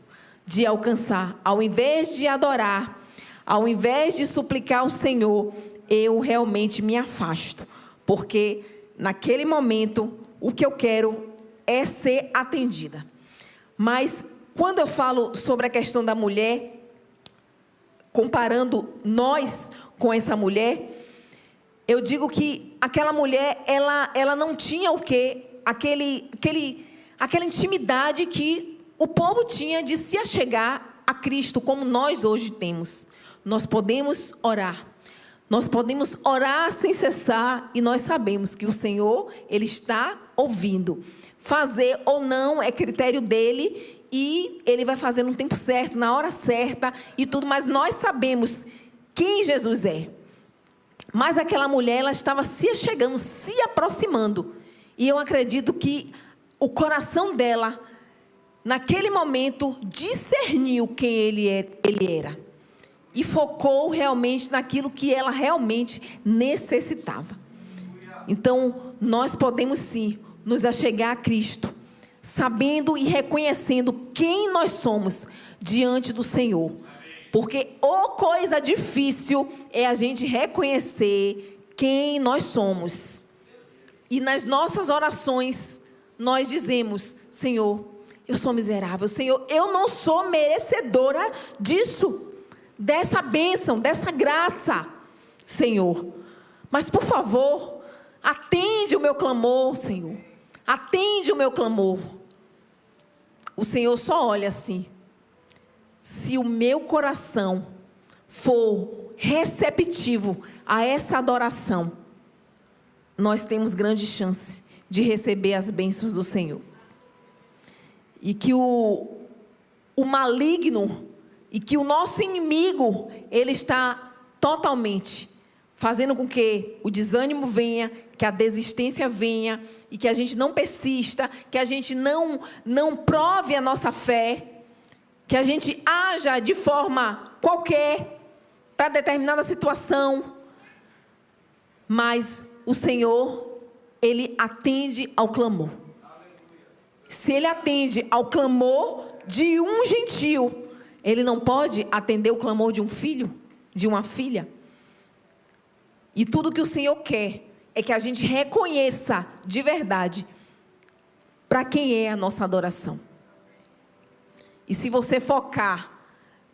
de alcançar. Ao invés de adorar, ao invés de suplicar ao Senhor, eu realmente me afasto. Porque naquele momento, o que eu quero é ser atendida. Mas quando eu falo sobre a questão da mulher, comparando nós com essa mulher, eu digo que aquela mulher, ela não tinha o quê? Aquela intimidade que o povo tinha de se achegar a Cristo, como nós hoje temos. Nós podemos orar. Nós podemos orar sem cessar e nós sabemos que o Senhor, Ele está ouvindo. Fazer ou não é critério dEle e Ele vai fazer no tempo certo, na hora certa e tudo, mas nós sabemos quem Jesus é. Mas aquela mulher, ela estava se achegando, se aproximando. E eu acredito que o coração dela, naquele momento, discerniu quem ele era. E focou realmente naquilo que ela realmente necessitava. Então, nós podemos sim nos achegar a Cristo, sabendo e reconhecendo quem nós somos diante do Senhor. Porque coisa difícil é a gente reconhecer quem nós somos. E nas nossas orações, nós dizemos, Senhor, eu sou miserável. Senhor, eu não sou merecedora disso, dessa bênção, dessa graça, Senhor. Mas, por favor, atende o meu clamor, Senhor. Atende o meu clamor. O Senhor só olha assim. Se o meu coração for receptivo a essa adoração, nós temos grande chance de receber as bênçãos do Senhor. E que o maligno, e que o nosso inimigo, ele está totalmente fazendo com que o desânimo venha, que a desistência venha, e que a gente não persista, que a gente não prove a nossa fé, que a gente haja de forma qualquer para determinada situação. Mas o Senhor, Ele atende ao clamor. Se Ele atende ao clamor de um gentio, Ele não pode atender o clamor de um filho, de uma filha. E tudo que o Senhor quer é que a gente reconheça de verdade para quem é a nossa adoração. E se você focar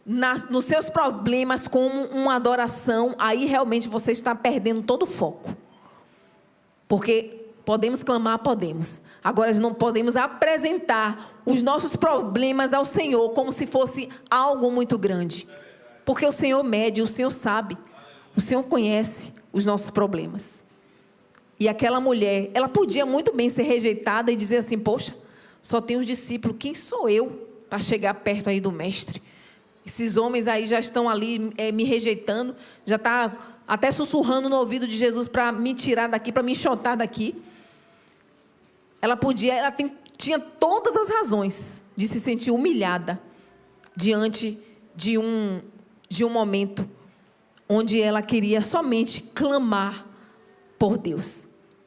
nos seus problemas como uma adoração, aí realmente você está perdendo todo o foco. Porque podemos clamar, podemos. Agora não podemos apresentar os nossos problemas ao Senhor como se fosse algo muito grande. Porque o Senhor mede, o Senhor sabe, o Senhor conhece os nossos problemas. E aquela mulher, ela podia muito bem ser rejeitada e dizer assim: poxa, só tem os discípulos, quem sou eu para chegar perto aí do mestre? Esses homens aí já estão ali me rejeitando, já está até sussurrando no ouvido de Jesus para me tirar daqui, para me enxotar daqui. Ela tinha todas as razões de se sentir humilhada diante de um momento onde ela queria somente clamar por Deus,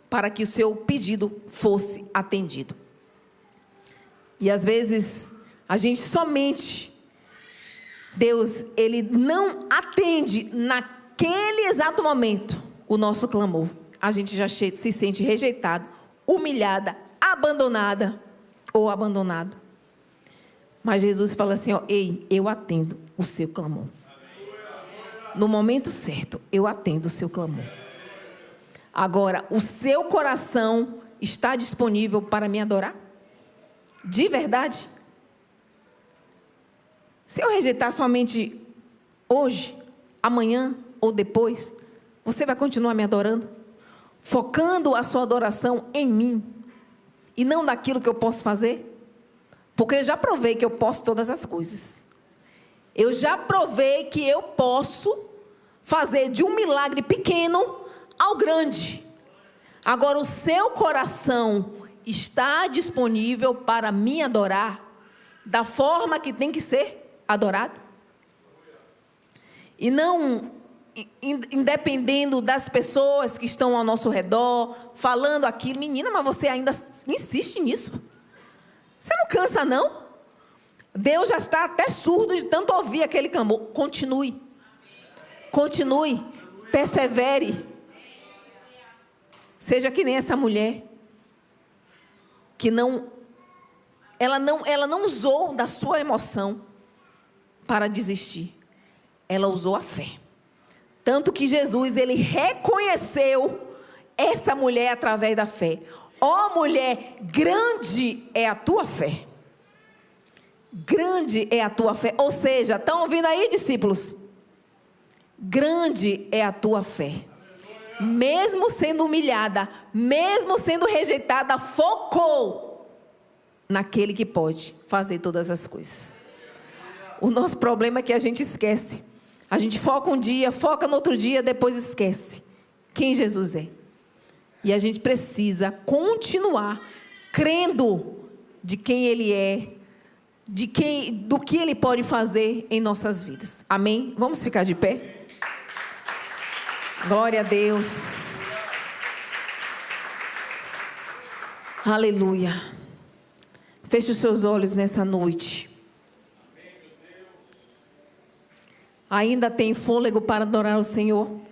para que o seu pedido fosse atendido. E às vezes, Deus, Ele não atende naquele exato momento o nosso clamor. A gente já se sente rejeitado, humilhada, abandonada ou abandonado. Mas Jesus fala assim, ei, eu atendo o seu clamor. No momento certo, eu atendo o seu clamor. Agora, o seu coração está disponível para me adorar? De verdade? Se eu rejeitar somente hoje, amanhã ou depois, você vai continuar me adorando? Focando a sua adoração em mim e não naquilo que eu posso fazer? Porque eu já provei que eu posso todas as coisas. Eu já provei que eu posso fazer de um milagre pequeno ao grande. Agora, o seu coração está disponível para me adorar da forma que tem que ser adorado? E não independendo das pessoas que estão ao nosso redor, falando aquilo. Menina, mas você ainda insiste nisso? Você não cansa, não? Deus já está até surdo de tanto ouvir aquele clamor. Continue. Continue. Persevere. Seja que nem essa mulher, que ela não usou da sua emoção para desistir. Ela usou a fé. Tanto que Jesus, Ele reconheceu essa mulher através da fé. Ó mulher, grande é a tua fé. Grande é a tua fé. Ou seja, estão ouvindo aí, discípulos? Grande é a tua fé. Mesmo sendo humilhada, mesmo sendo rejeitada, focou naquele que pode fazer todas as coisas. O nosso problema é que a gente esquece. A gente foca um dia, foca no outro dia, depois esquece quem Jesus é. E a gente precisa continuar crendo de quem Ele é, do que Ele pode fazer em nossas vidas. Amém? Vamos ficar de pé? Glória a Deus. Aleluia. Feche os seus olhos nessa noite. Ainda tem fôlego para adorar o Senhor?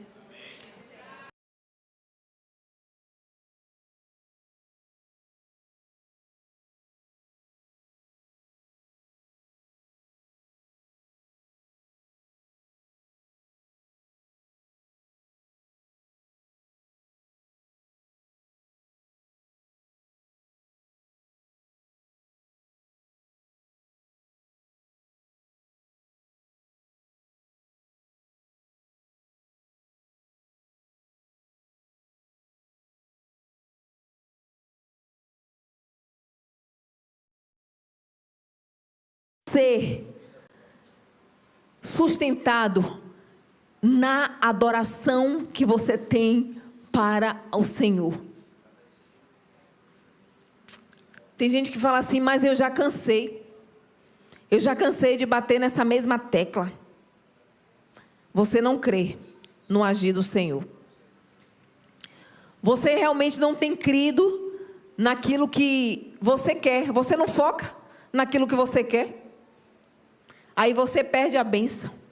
Ser sustentado na adoração que você tem para o Senhor. Tem gente que fala assim, mas eu já cansei. Eu já cansei de bater nessa mesma tecla. Você não crê no agir do Senhor. Você realmente não tem crido naquilo que você quer. Você não foca naquilo que você quer. Aí você perde a bênção.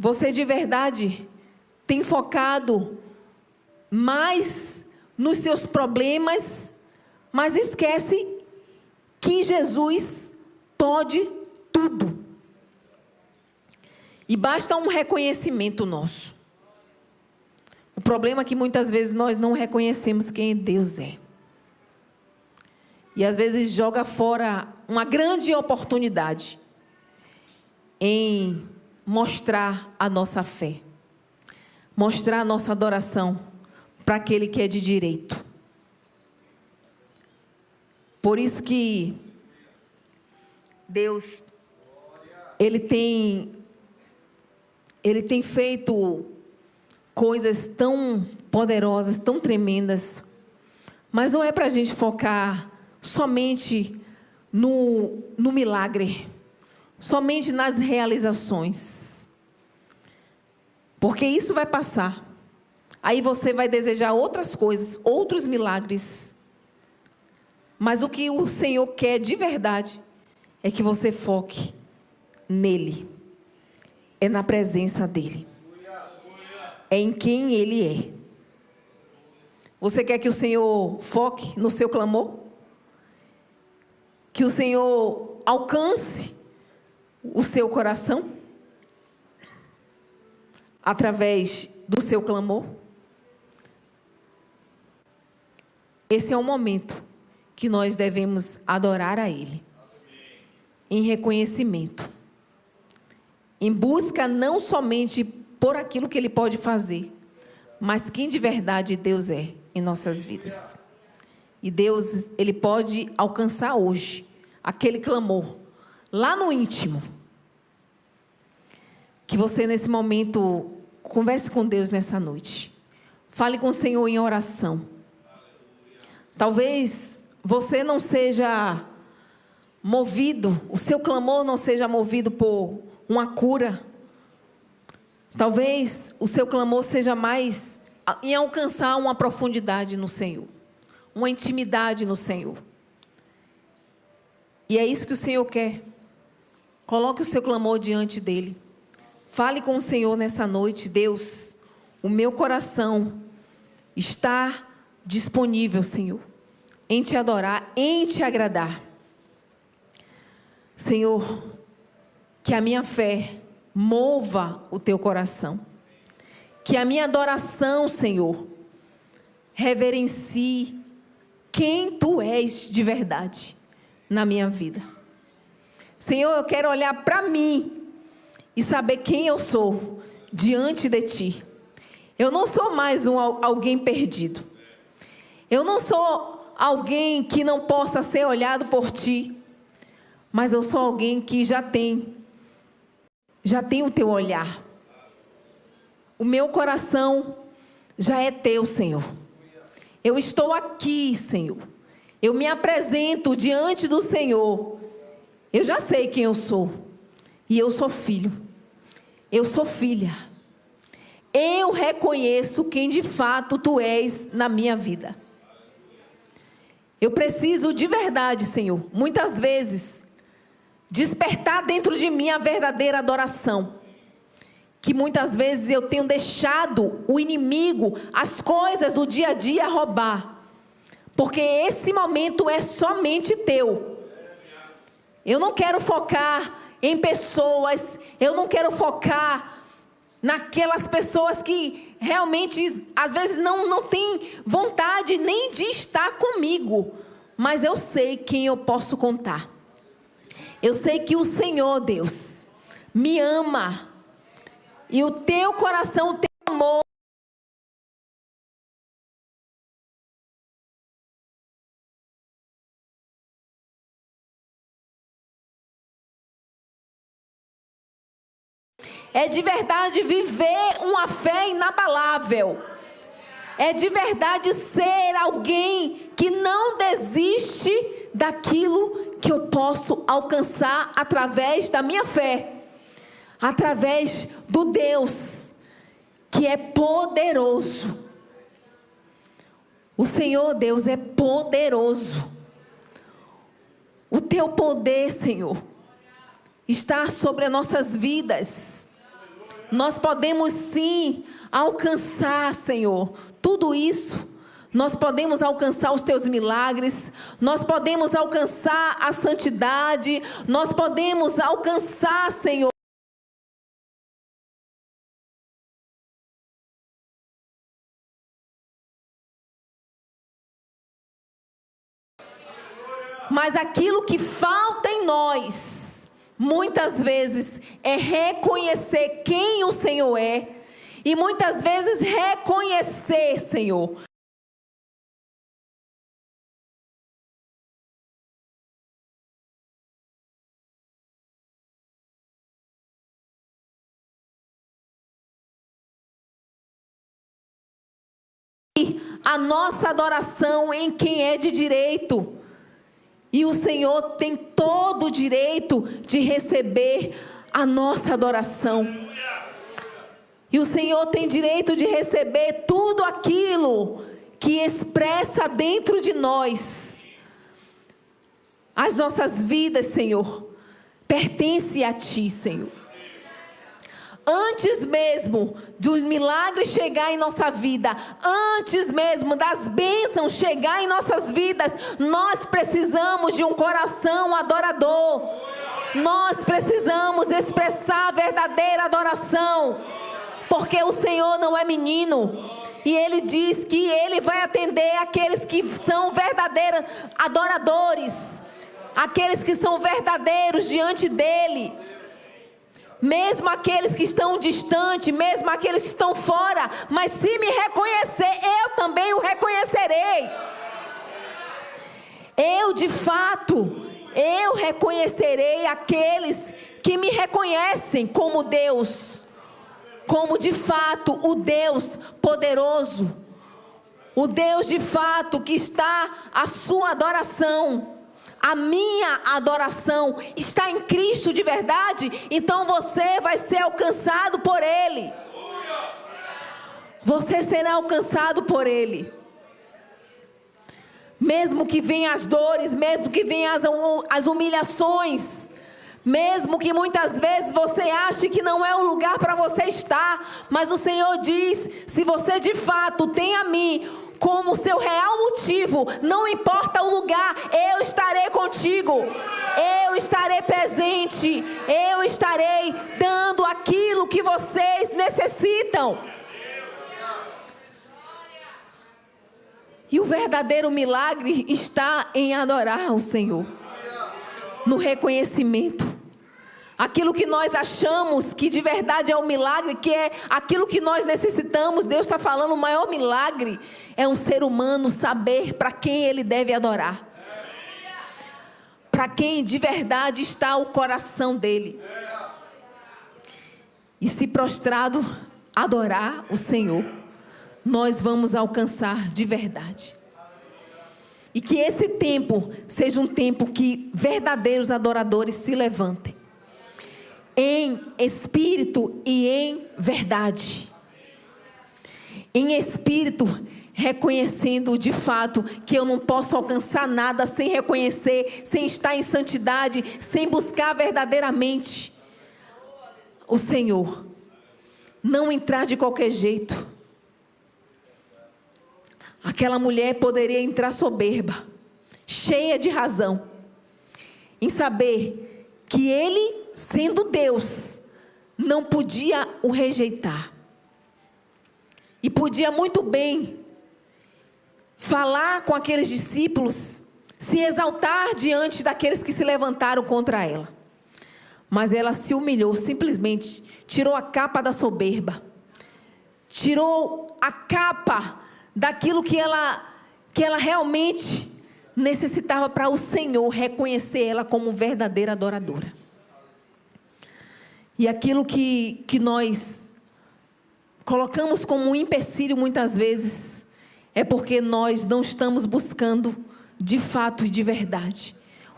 Você de verdade tem focado mais nos seus problemas, mas esquece que Jesus pode tudo. E basta um reconhecimento nosso. O problema é que muitas vezes nós não reconhecemos quem Deus é. E às vezes joga fora uma grande oportunidade em mostrar a nossa fé. Mostrar a nossa adoração para aquele que é de direito. Por isso que Deus, Ele tem feito coisas tão poderosas, tão tremendas. Mas não é para a gente focar somente no milagre, somente nas realizações. Porque isso vai passar. Aí você vai desejar outras coisas, outros milagres. Mas o que o Senhor quer de verdade é que você foque nele. É na presença dele. É em quem ele é. Você quer que o Senhor foque no seu clamor? Que o Senhor alcance o seu coração? Através do seu clamor? Esse é o momento que nós devemos adorar a Ele. Em reconhecimento. Em busca não somente por aquilo que Ele pode fazer, mas quem de verdade Deus é em nossas vidas. E Deus, Ele pode alcançar hoje aquele clamor lá no íntimo. Que você nesse momento converse com Deus nessa noite. Fale com o Senhor em oração. Talvez você não seja movido, o seu clamor não seja movido por uma cura. Talvez o seu clamor seja mais em alcançar uma profundidade no Senhor, uma intimidade no Senhor. E é isso que o Senhor quer. Coloque o seu clamor diante dEle. Fale com o Senhor nessa noite. Deus, o meu coração está disponível, Senhor, em te adorar, em te agradar. Senhor, que a minha fé mova o teu coração. Que a minha adoração, Senhor, reverencie quem tu és de verdade na minha vida. Senhor, eu quero olhar para mim e saber quem eu sou diante de ti. Eu não sou mais alguém perdido. Eu não sou alguém que não possa ser olhado por ti. Mas eu sou alguém que já tem o teu olhar. O meu coração já é teu, Senhor. Eu estou aqui, Senhor. Eu me apresento diante do Senhor. Eu já sei quem eu sou. E eu sou filho. Eu sou filha. Eu reconheço quem de fato tu és na minha vida. Eu preciso de verdade, Senhor, muitas vezes, despertar dentro de mim a verdadeira adoração. Que muitas vezes eu tenho deixado o inimigo, as coisas do dia a dia roubar. Porque esse momento é somente teu. Eu não quero focar em pessoas, eu não quero focar naquelas pessoas que realmente às vezes não têm vontade nem de estar comigo. Mas eu sei quem eu posso contar. Eu sei que o Senhor, Deus, me ama. E o teu coração, o teu amor, É de verdade viver uma fé inabalável. É de verdade ser alguém que não desiste daquilo que eu posso alcançar através da minha fé. Através do Deus que é poderoso. O Senhor Deus é poderoso. O teu poder, Senhor, está sobre as nossas vidas. Nós podemos sim alcançar, Senhor, tudo isso. Nós podemos alcançar os teus milagres. Nós podemos alcançar a santidade. Nós podemos alcançar, Senhor, mas aquilo que falta em nós, muitas vezes, é reconhecer quem o Senhor é. E muitas vezes reconhecer, Senhor, a nossa adoração em quem é de direito. E o Senhor tem todo o direito de receber a nossa adoração. E o Senhor tem direito de receber tudo aquilo que expressa dentro de nós. As nossas vidas, Senhor, pertencem a Ti, Senhor. Antes mesmo do milagre chegar em nossa vida, antes mesmo das bênçãos chegar em nossas vidas, nós precisamos de um coração adorador. Nós precisamos expressar a verdadeira adoração, porque o Senhor não é menino. E Ele diz que Ele vai atender aqueles que são verdadeiros adoradores, aqueles que são verdadeiros diante dEle. Mesmo aqueles que estão distantes, mesmo aqueles que estão fora, mas se me reconhecer, eu também o reconhecerei. Eu, de fato, eu reconhecerei aqueles que me reconhecem como Deus, como de fato o Deus poderoso, o Deus de fato que está a sua adoração. A minha adoração está em Cristo de verdade, então você vai ser alcançado por Ele. Você será alcançado por Ele. Mesmo que venham as dores, mesmo que venham as humilhações, mesmo que muitas vezes você ache que não é o lugar para você estar, mas o Senhor diz, se você de fato tem a mim como seu real motivo, não importa o lugar, eu estarei contigo, eu estarei presente, eu estarei dando aquilo que vocês necessitam. E o verdadeiro milagre está em adorar o Senhor, no reconhecimento. Aquilo que nós achamos que de verdade é um milagre, que é aquilo que nós necessitamos, Deus está falando, o maior milagre é um ser humano saber para quem ele deve adorar. Para quem de verdade está o coração dele. E se prostrado adorar o Senhor, nós vamos alcançar de verdade. E que esse tempo seja um tempo que verdadeiros adoradores se levantem. Em espírito e em verdade. Em espírito, reconhecendo de fato que eu não posso alcançar nada sem reconhecer, sem estar em santidade, sem buscar verdadeiramente o Senhor. Não entrar de qualquer jeito. Aquela mulher poderia entrar soberba, cheia de razão, em saber que ele, sendo Deus, não podia o rejeitar. E podia muito bem falar com aqueles discípulos, se exaltar diante daqueles que se levantaram contra ela. Mas ela se humilhou, simplesmente tirou a capa da soberba, tirou a capa daquilo que ela realmente necessitava para o Senhor reconhecer ela como verdadeira adoradora. E aquilo que nós colocamos como um empecilho muitas vezes é porque nós não estamos buscando de fato e de verdade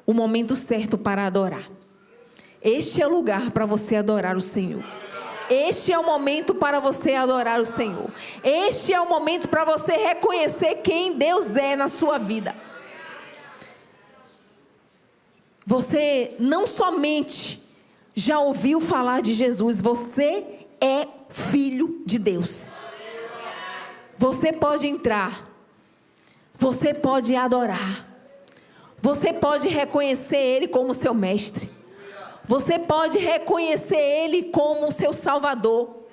o momento certo para adorar. Este é o lugar para você adorar o Senhor. Este é o momento para você adorar o Senhor. Este é o momento para você reconhecer quem Deus é na sua vida. Você não somente já ouviu falar de Jesus, você é filho de Deus. Você pode entrar, você pode adorar, você pode reconhecer Ele como seu mestre, você pode reconhecer Ele como seu Salvador,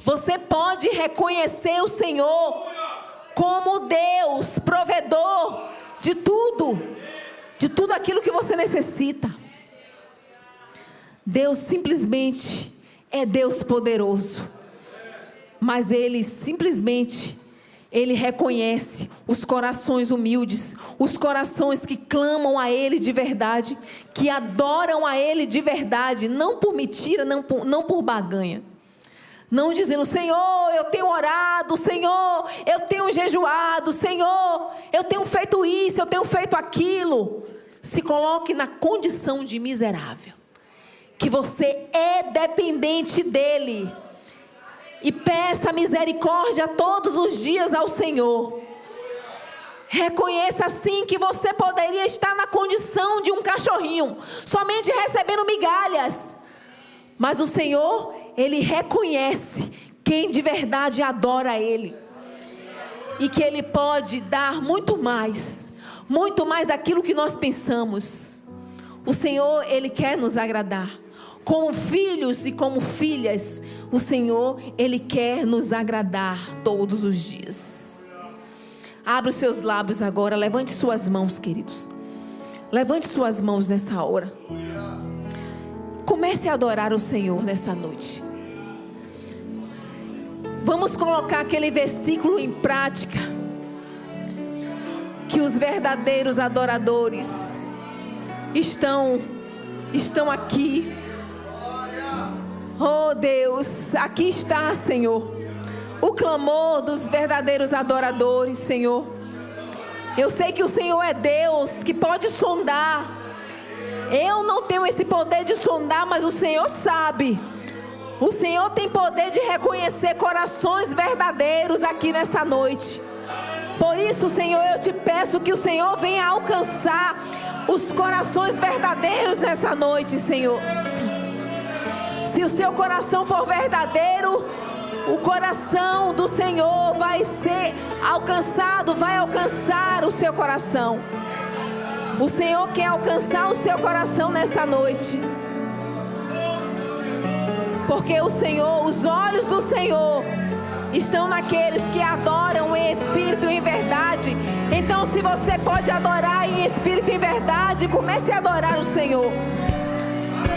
você pode reconhecer o Senhor como Deus, provedor de tudo aquilo que você necessita. Deus simplesmente é Deus poderoso, mas Ele simplesmente, Ele reconhece os corações humildes, os corações que clamam a Ele de verdade, que adoram a Ele de verdade, não por mentira, não por barganha. Não dizendo, Senhor, eu tenho orado, Senhor, eu tenho jejuado, Senhor, eu tenho feito isso, eu tenho feito aquilo. Se coloque na condição de miserável, que você é dependente dEle. E peça misericórdia todos os dias ao Senhor. Reconheça assim que você poderia estar na condição de um cachorrinho, somente recebendo migalhas. Mas o Senhor, Ele reconhece quem de verdade adora Ele. E que Ele pode dar muito mais daquilo que nós pensamos. O Senhor, Ele quer nos agradar. Como filhos e como filhas, o Senhor, Ele quer nos agradar todos os dias. Abra os seus lábios agora, levante suas mãos, queridos. Levante suas mãos nessa hora. Comece a adorar o Senhor nessa noite. Vamos colocar aquele versículo em prática, que os verdadeiros adoradores estão aqui. Oh Deus, aqui está, Senhor, o clamor dos verdadeiros adoradores, Senhor. Eu sei que o Senhor é Deus que pode sondar. Eu não tenho esse poder de sondar, mas o Senhor sabe. O Senhor tem poder de reconhecer corações verdadeiros aqui nessa noite. Por isso, Senhor, eu te peço que o Senhor venha alcançar os corações verdadeiros nessa noite, Senhor. Se o seu coração for verdadeiro, o coração do Senhor vai ser alcançado, vai alcançar o seu coração. O Senhor quer alcançar o seu coração nessa noite. Porque o Senhor, os olhos do Senhor estão naqueles que adoram em espírito e em verdade. Então, se você pode adorar em espírito e em verdade, comece a adorar o Senhor.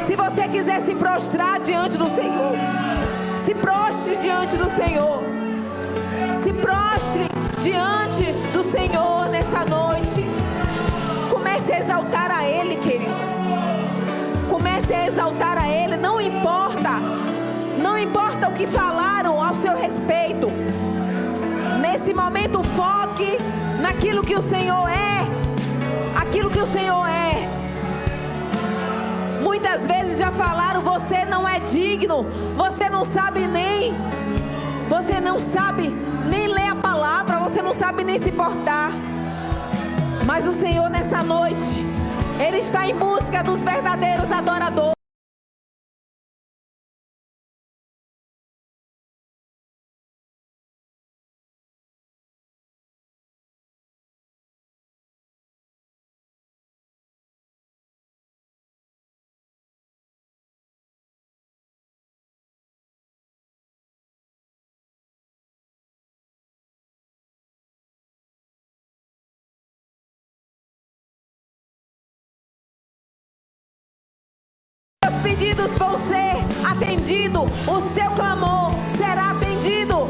Se você quiser se prostrar diante do Senhor, se prostre diante do Senhor. Se prostre diante do Senhor nessa noite. Comece a exaltar a Ele, queridos. Comece a exaltar a Ele. Não importa o que falaram ao seu respeito. Nesse momento, foque naquilo que o Senhor é. Aquilo que o Senhor é. Muitas vezes já falaram, você não é digno, você não sabe nem ler a palavra, você não sabe nem se portar. Mas o Senhor nessa noite, Ele está em busca dos verdadeiros adoradores. Os pedidos vão ser atendidos, o seu clamor será atendido.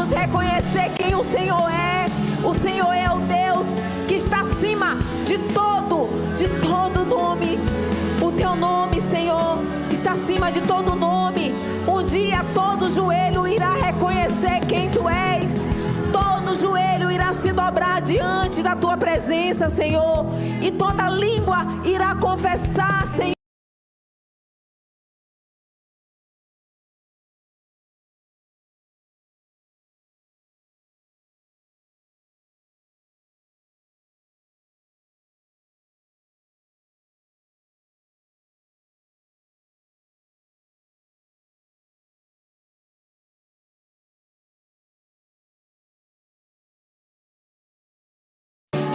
Vamos reconhecer quem o Senhor é. O Senhor é o Deus que está acima de todo nome. O teu nome, Senhor, está acima de todo nome. Um dia todo joelho irá reconhecer quem tu és. Todo joelho irá se dobrar diante da tua presença, Senhor. E toda língua irá confessar, Senhor.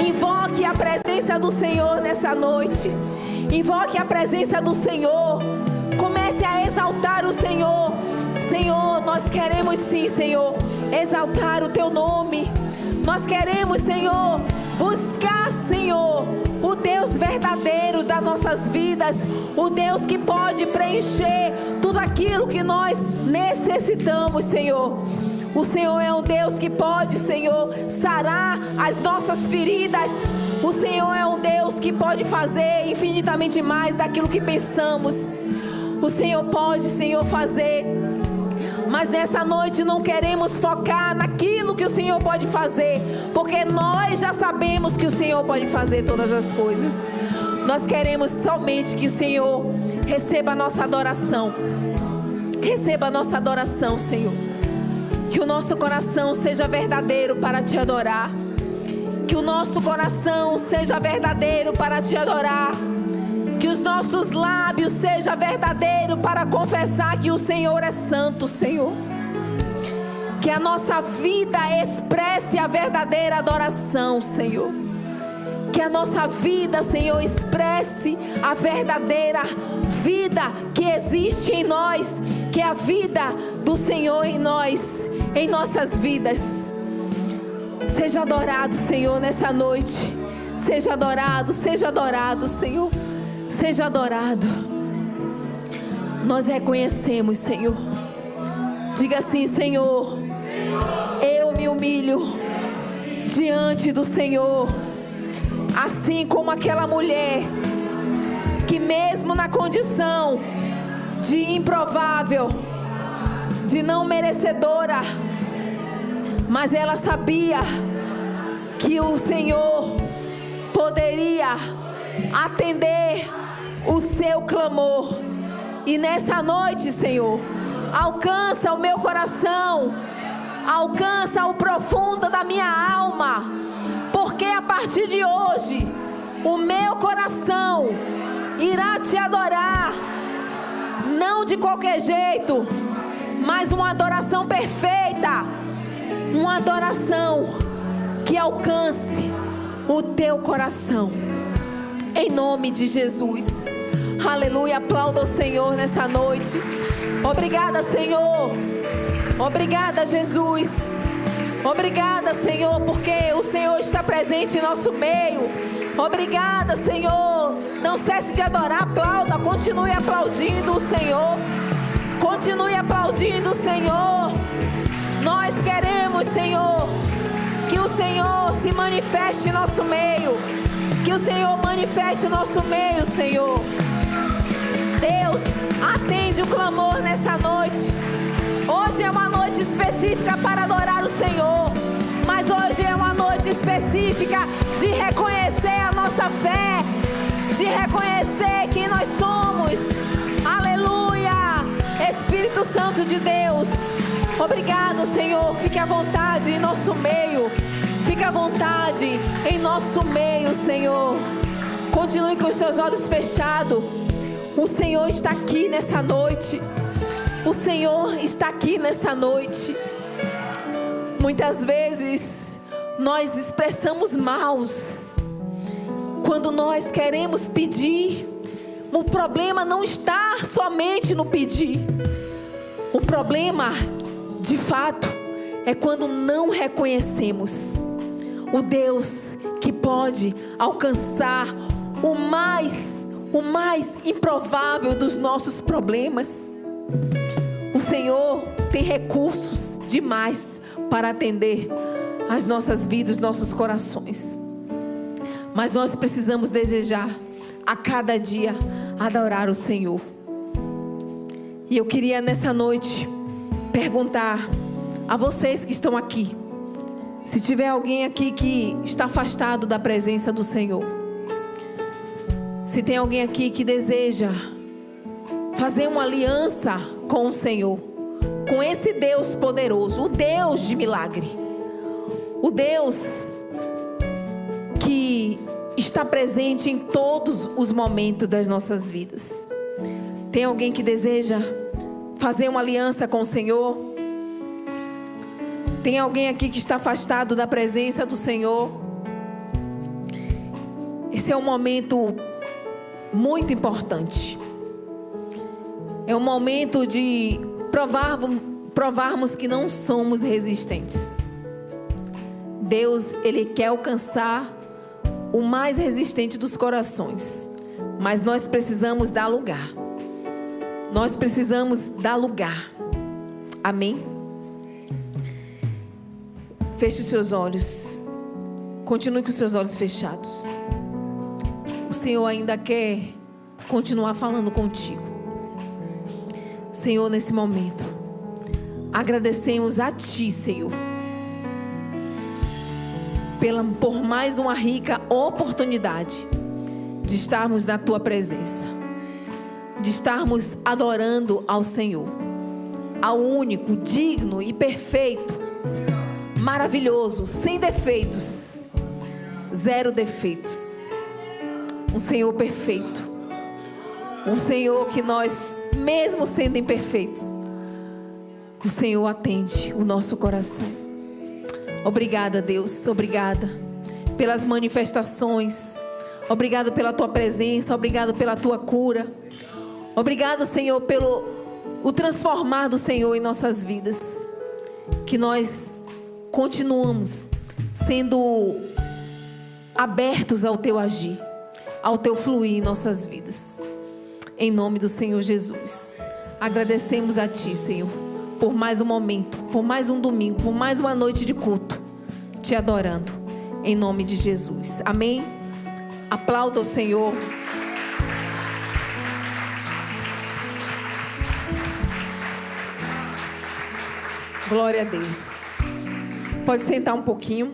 Invoque a presença do Senhor nessa noite. Invoque a presença do Senhor. Comece a exaltar o Senhor. Senhor, nós queremos sim, Senhor, exaltar o teu nome. Nós queremos, Senhor, buscar, Senhor, o Deus verdadeiro das nossas vidas. O Deus que pode preencher tudo aquilo que nós necessitamos, Senhor. O Senhor é um Deus que pode, Senhor, sarar as nossas feridas. O Senhor é um Deus que pode fazer infinitamente mais daquilo que pensamos. O Senhor pode, Senhor, fazer. Mas nessa noite não queremos focar naquilo que o Senhor pode fazer, porque nós já sabemos que o Senhor pode fazer todas as coisas. Nós queremos somente que o Senhor receba a nossa adoração. Receba a nossa adoração, Senhor. Que o nosso coração seja verdadeiro para te adorar. Que o nosso coração seja verdadeiro para te adorar. Que os nossos lábios sejam verdadeiros para confessar que o Senhor é santo, Senhor. Que a nossa vida expresse a verdadeira adoração, Senhor. Que a nossa vida, Senhor, expresse a verdadeira vida que existe em nós. Que é a vida do Senhor em nós, em nossas vidas. Seja adorado, Senhor, nessa noite. Seja adorado, Senhor. Seja adorado. Nós reconhecemos, Senhor. Diga assim: Senhor, eu me humilho diante do Senhor. Assim como aquela mulher que mesmo na condição de improvável, de não merecedora, mas ela sabia que o Senhor poderia atender o seu clamor. E nessa noite, Senhor, alcança o meu coração, alcança o profundo da minha alma, porque a partir de hoje o meu coração irá te adorar, não de qualquer jeito, mas uma adoração perfeita, uma adoração que alcance o teu coração, em nome de Jesus. Aleluia, aplauda o Senhor nessa noite. Obrigada, Senhor. Obrigada, Jesus. Obrigada, Senhor, porque o Senhor está presente em nosso meio. Obrigada, Senhor. Não cesse de adorar, aplauda, continue aplaudindo o Senhor. Continue aplaudindo o Senhor. Nós queremos, Senhor, que o Senhor se manifeste em nosso meio. Que o Senhor manifeste em nosso meio, Senhor. Deus, atende o clamor nessa noite. Hoje é uma noite específica para adorar o Senhor. Mas hoje é uma noite específica de reconhecer a nossa fé, de reconhecer quem nós somos. Aleluia! Espírito Santo de Deus, obrigada, Senhor. Fique à vontade em nosso meio. Fique à vontade em nosso meio, Senhor. Continue com os seus olhos fechados. O Senhor está aqui nessa noite. O Senhor está aqui nessa noite. Muitas vezes nós expressamos maus quando nós queremos pedir. O problema não está somente no pedir. O problema, de fato, é quando não reconhecemos o Deus que pode alcançar o mais improvável dos nossos problemas. O Senhor tem recursos demais para atender as nossas vidas, os nossos corações. Mas nós precisamos desejar a cada dia adorar o Senhor. E eu queria nessa noite perguntar a vocês que estão aqui, se tiver alguém aqui que está afastado da presença do Senhor, se tem alguém aqui que deseja fazer uma aliança com o Senhor, com esse Deus poderoso, o Deus de milagre, o Deus que está presente em todos os momentos das nossas vidas. Tem alguém que deseja fazer uma aliança com o Senhor? Tem alguém aqui que está afastado da presença do Senhor? Esse é um momento muito importante. É um momento de provarmos que não somos resistentes. Deus, Ele quer alcançar o mais resistente dos corações, mas nós precisamos dar lugar. Nós precisamos dar lugar. Amém? Feche os seus olhos. Continue com os seus olhos fechados. O Senhor ainda quer continuar falando contigo. Senhor, nesse momento, agradecemos a Ti, Senhor, por mais uma rica oportunidade de estarmos na Tua presença, de estarmos adorando ao Senhor, ao único, digno e perfeito, maravilhoso, sem defeitos, zero defeitos, um Senhor perfeito, um Senhor que nós, mesmo sendo imperfeitos, o Senhor atende o nosso coração. Obrigada, Deus, obrigada pelas manifestações, obrigada pela Tua presença, obrigada pela Tua cura, obrigado, Senhor, pelo o transformar do Senhor em nossas vidas, que nós continuamos sendo abertos ao Teu agir, ao Teu fluir em nossas vidas, em nome do Senhor Jesus. Agradecemos a Ti, Senhor, por mais um momento, por mais um domingo, por mais uma noite de culto, Te adorando, em nome de Jesus. Amém? Aplauda o Senhor. Glória a Deus. Pode sentar um pouquinho.